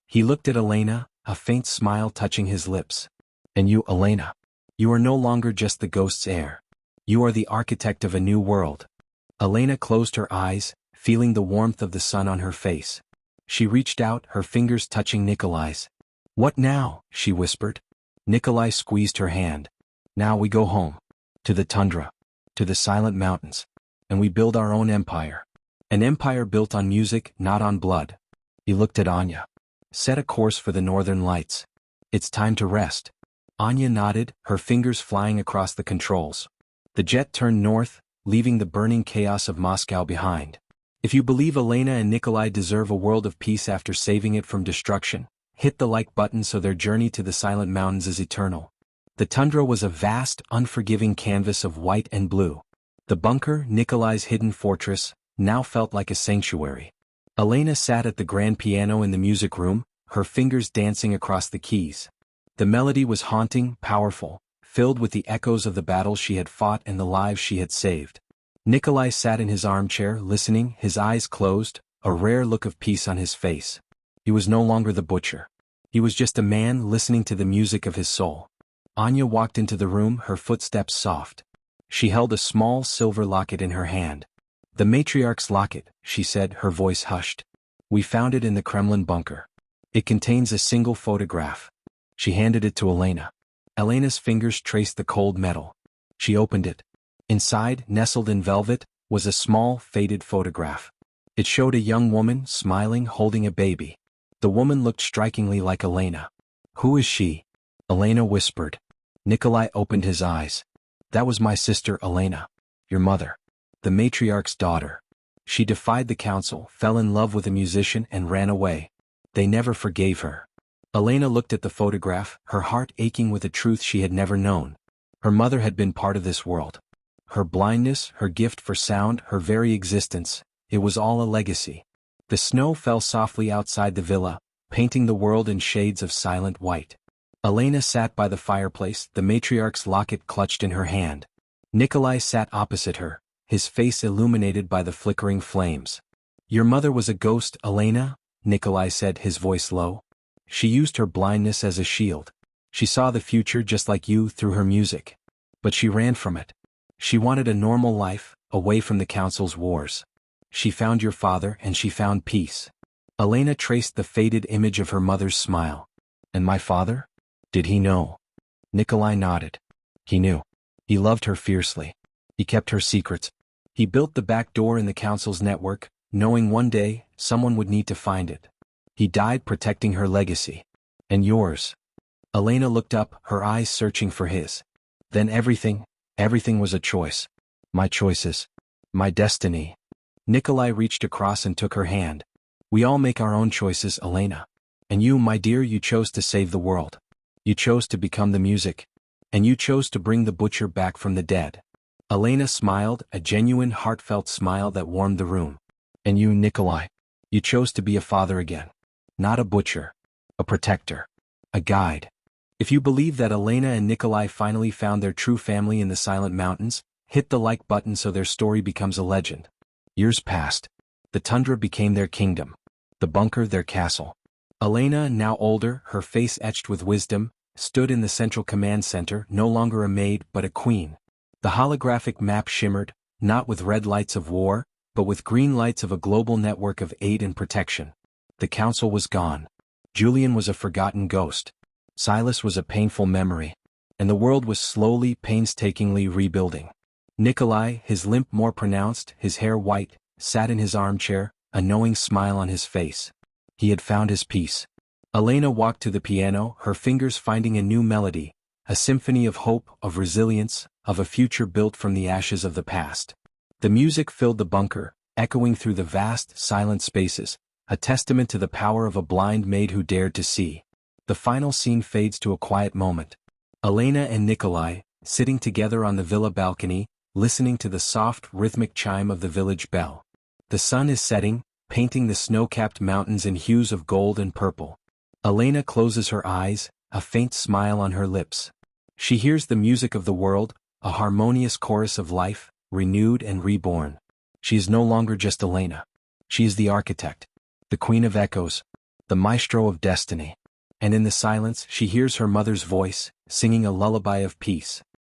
He looked at Elena, a faint smile touching his lips. And you, Elena. You are no longer just the ghost's heir. You are the architect of a new world. Elena closed her eyes, feeling the warmth of the sun on her face. She reached out, her fingers touching Nikolai's. What now? She whispered. Nikolai squeezed her hand. Now we go home. To the tundra. To the silent mountains. And we build our own empire. An empire built on music, not on blood. He looked at Anya. Set a course for the northern lights. It's time to rest. Anya nodded, her fingers flying across the controls. The jet turned north, leaving the burning chaos of Moscow behind. If you believe Elena and Nikolai deserve a world of peace after saving it from destruction, hit the like button so their journey to the silent mountains is eternal. The tundra was a vast, unforgiving canvas of white and blue. The bunker, Nikolai's hidden fortress, now felt like a sanctuary. Elena sat at the grand piano in the music room, her fingers dancing across the keys. The melody was haunting, powerful, filled with the echoes of the battles she had fought and the lives she had saved. Nikolai sat in his armchair, listening, his eyes closed, a rare look of peace on his face. He was no longer the butcher. He was just a man listening to the music of his soul. Anya walked into the room, her footsteps soft. She held a small silver locket in her hand. The matriarch's locket, she said, her voice hushed. We found it in the Kremlin bunker. It contains a single photograph. She handed it to Elena. Elena's fingers traced the cold metal. She opened it. Inside, nestled in velvet, was a small, faded photograph. It showed a young woman, smiling, holding a baby. The woman looked strikingly like Elena. Who is she? Elena whispered. Nikolai opened his eyes. That was my sister, Elena. Your mother. The matriarch's daughter. She defied the council, fell in love with a musician and ran away. They never forgave her. Elena looked at the photograph, her heart aching with a truth she had never known. Her mother had been part of this world. Her blindness, her gift for sound, her very existence, it was all a legacy. The snow fell softly outside the villa, painting the world in shades of silent white. Elena sat by the fireplace, the matriarch's locket clutched in her hand. Nikolai sat opposite her, his face illuminated by the flickering flames. Your mother was a ghost, Elena, Nikolai said, his voice low. She used her blindness as a shield. She saw the future just like you through her music. But she ran from it. She wanted a normal life, away from the council's wars. She found your father and she found peace. Elena traced the faded image of her mother's smile. And my father? Did he know? Nikolai nodded. He knew. He loved her fiercely. He kept her secrets. He built the back door in the council's network, knowing one day someone would need to find it. He died protecting her legacy. And yours. Elena looked up, her eyes searching for his. Then everything was a choice. My choices. My destiny. Nikolai reached across and took her hand. We all make our own choices, Elena. And you, my dear, you chose to save the world. You chose to become the music. And you chose to bring the butcher back from the dead. Elena smiled, a genuine, heartfelt smile that warmed the room. And you, Nikolai. You chose to be a father again. Not a butcher. A protector. A guide. If you believe that Elena and Nikolai finally found their true family in the Silent Mountains, hit the like button so their story becomes a legend. Years passed. The tundra became their kingdom. The bunker their castle. Elena, now older, her face etched with wisdom, stood in the central command center, no longer a maid but a queen. The holographic map shimmered, not with red lights of war, but with green lights of a global network of aid and protection. The council was gone. Julian was a forgotten ghost. Silas was a painful memory. And the world was slowly, painstakingly rebuilding. Nikolai, his limp more pronounced, his hair white, sat in his armchair, a knowing smile on his face. He had found his peace. Elena walked to the piano, her fingers finding a new melody, a symphony of hope, of resilience, of a future built from the ashes of the past. The music filled the bunker, echoing through the vast, silent spaces, a testament to the power of a blind maid who dared to see. The final scene fades to a quiet moment. Elena and Nikolai, sitting together on the villa balcony, listening to the soft, rhythmic chime of the village bell. The sun is setting, painting the snow-capped mountains in hues of gold and purple. Elena closes her eyes, a faint smile on her lips. She hears the music of the world, a harmonious chorus of life, renewed and reborn. She is no longer just Elena. She is the architect, the queen of echoes, the maestro of destiny. And in the silence she hears her mother's voice, singing a lullaby of peace.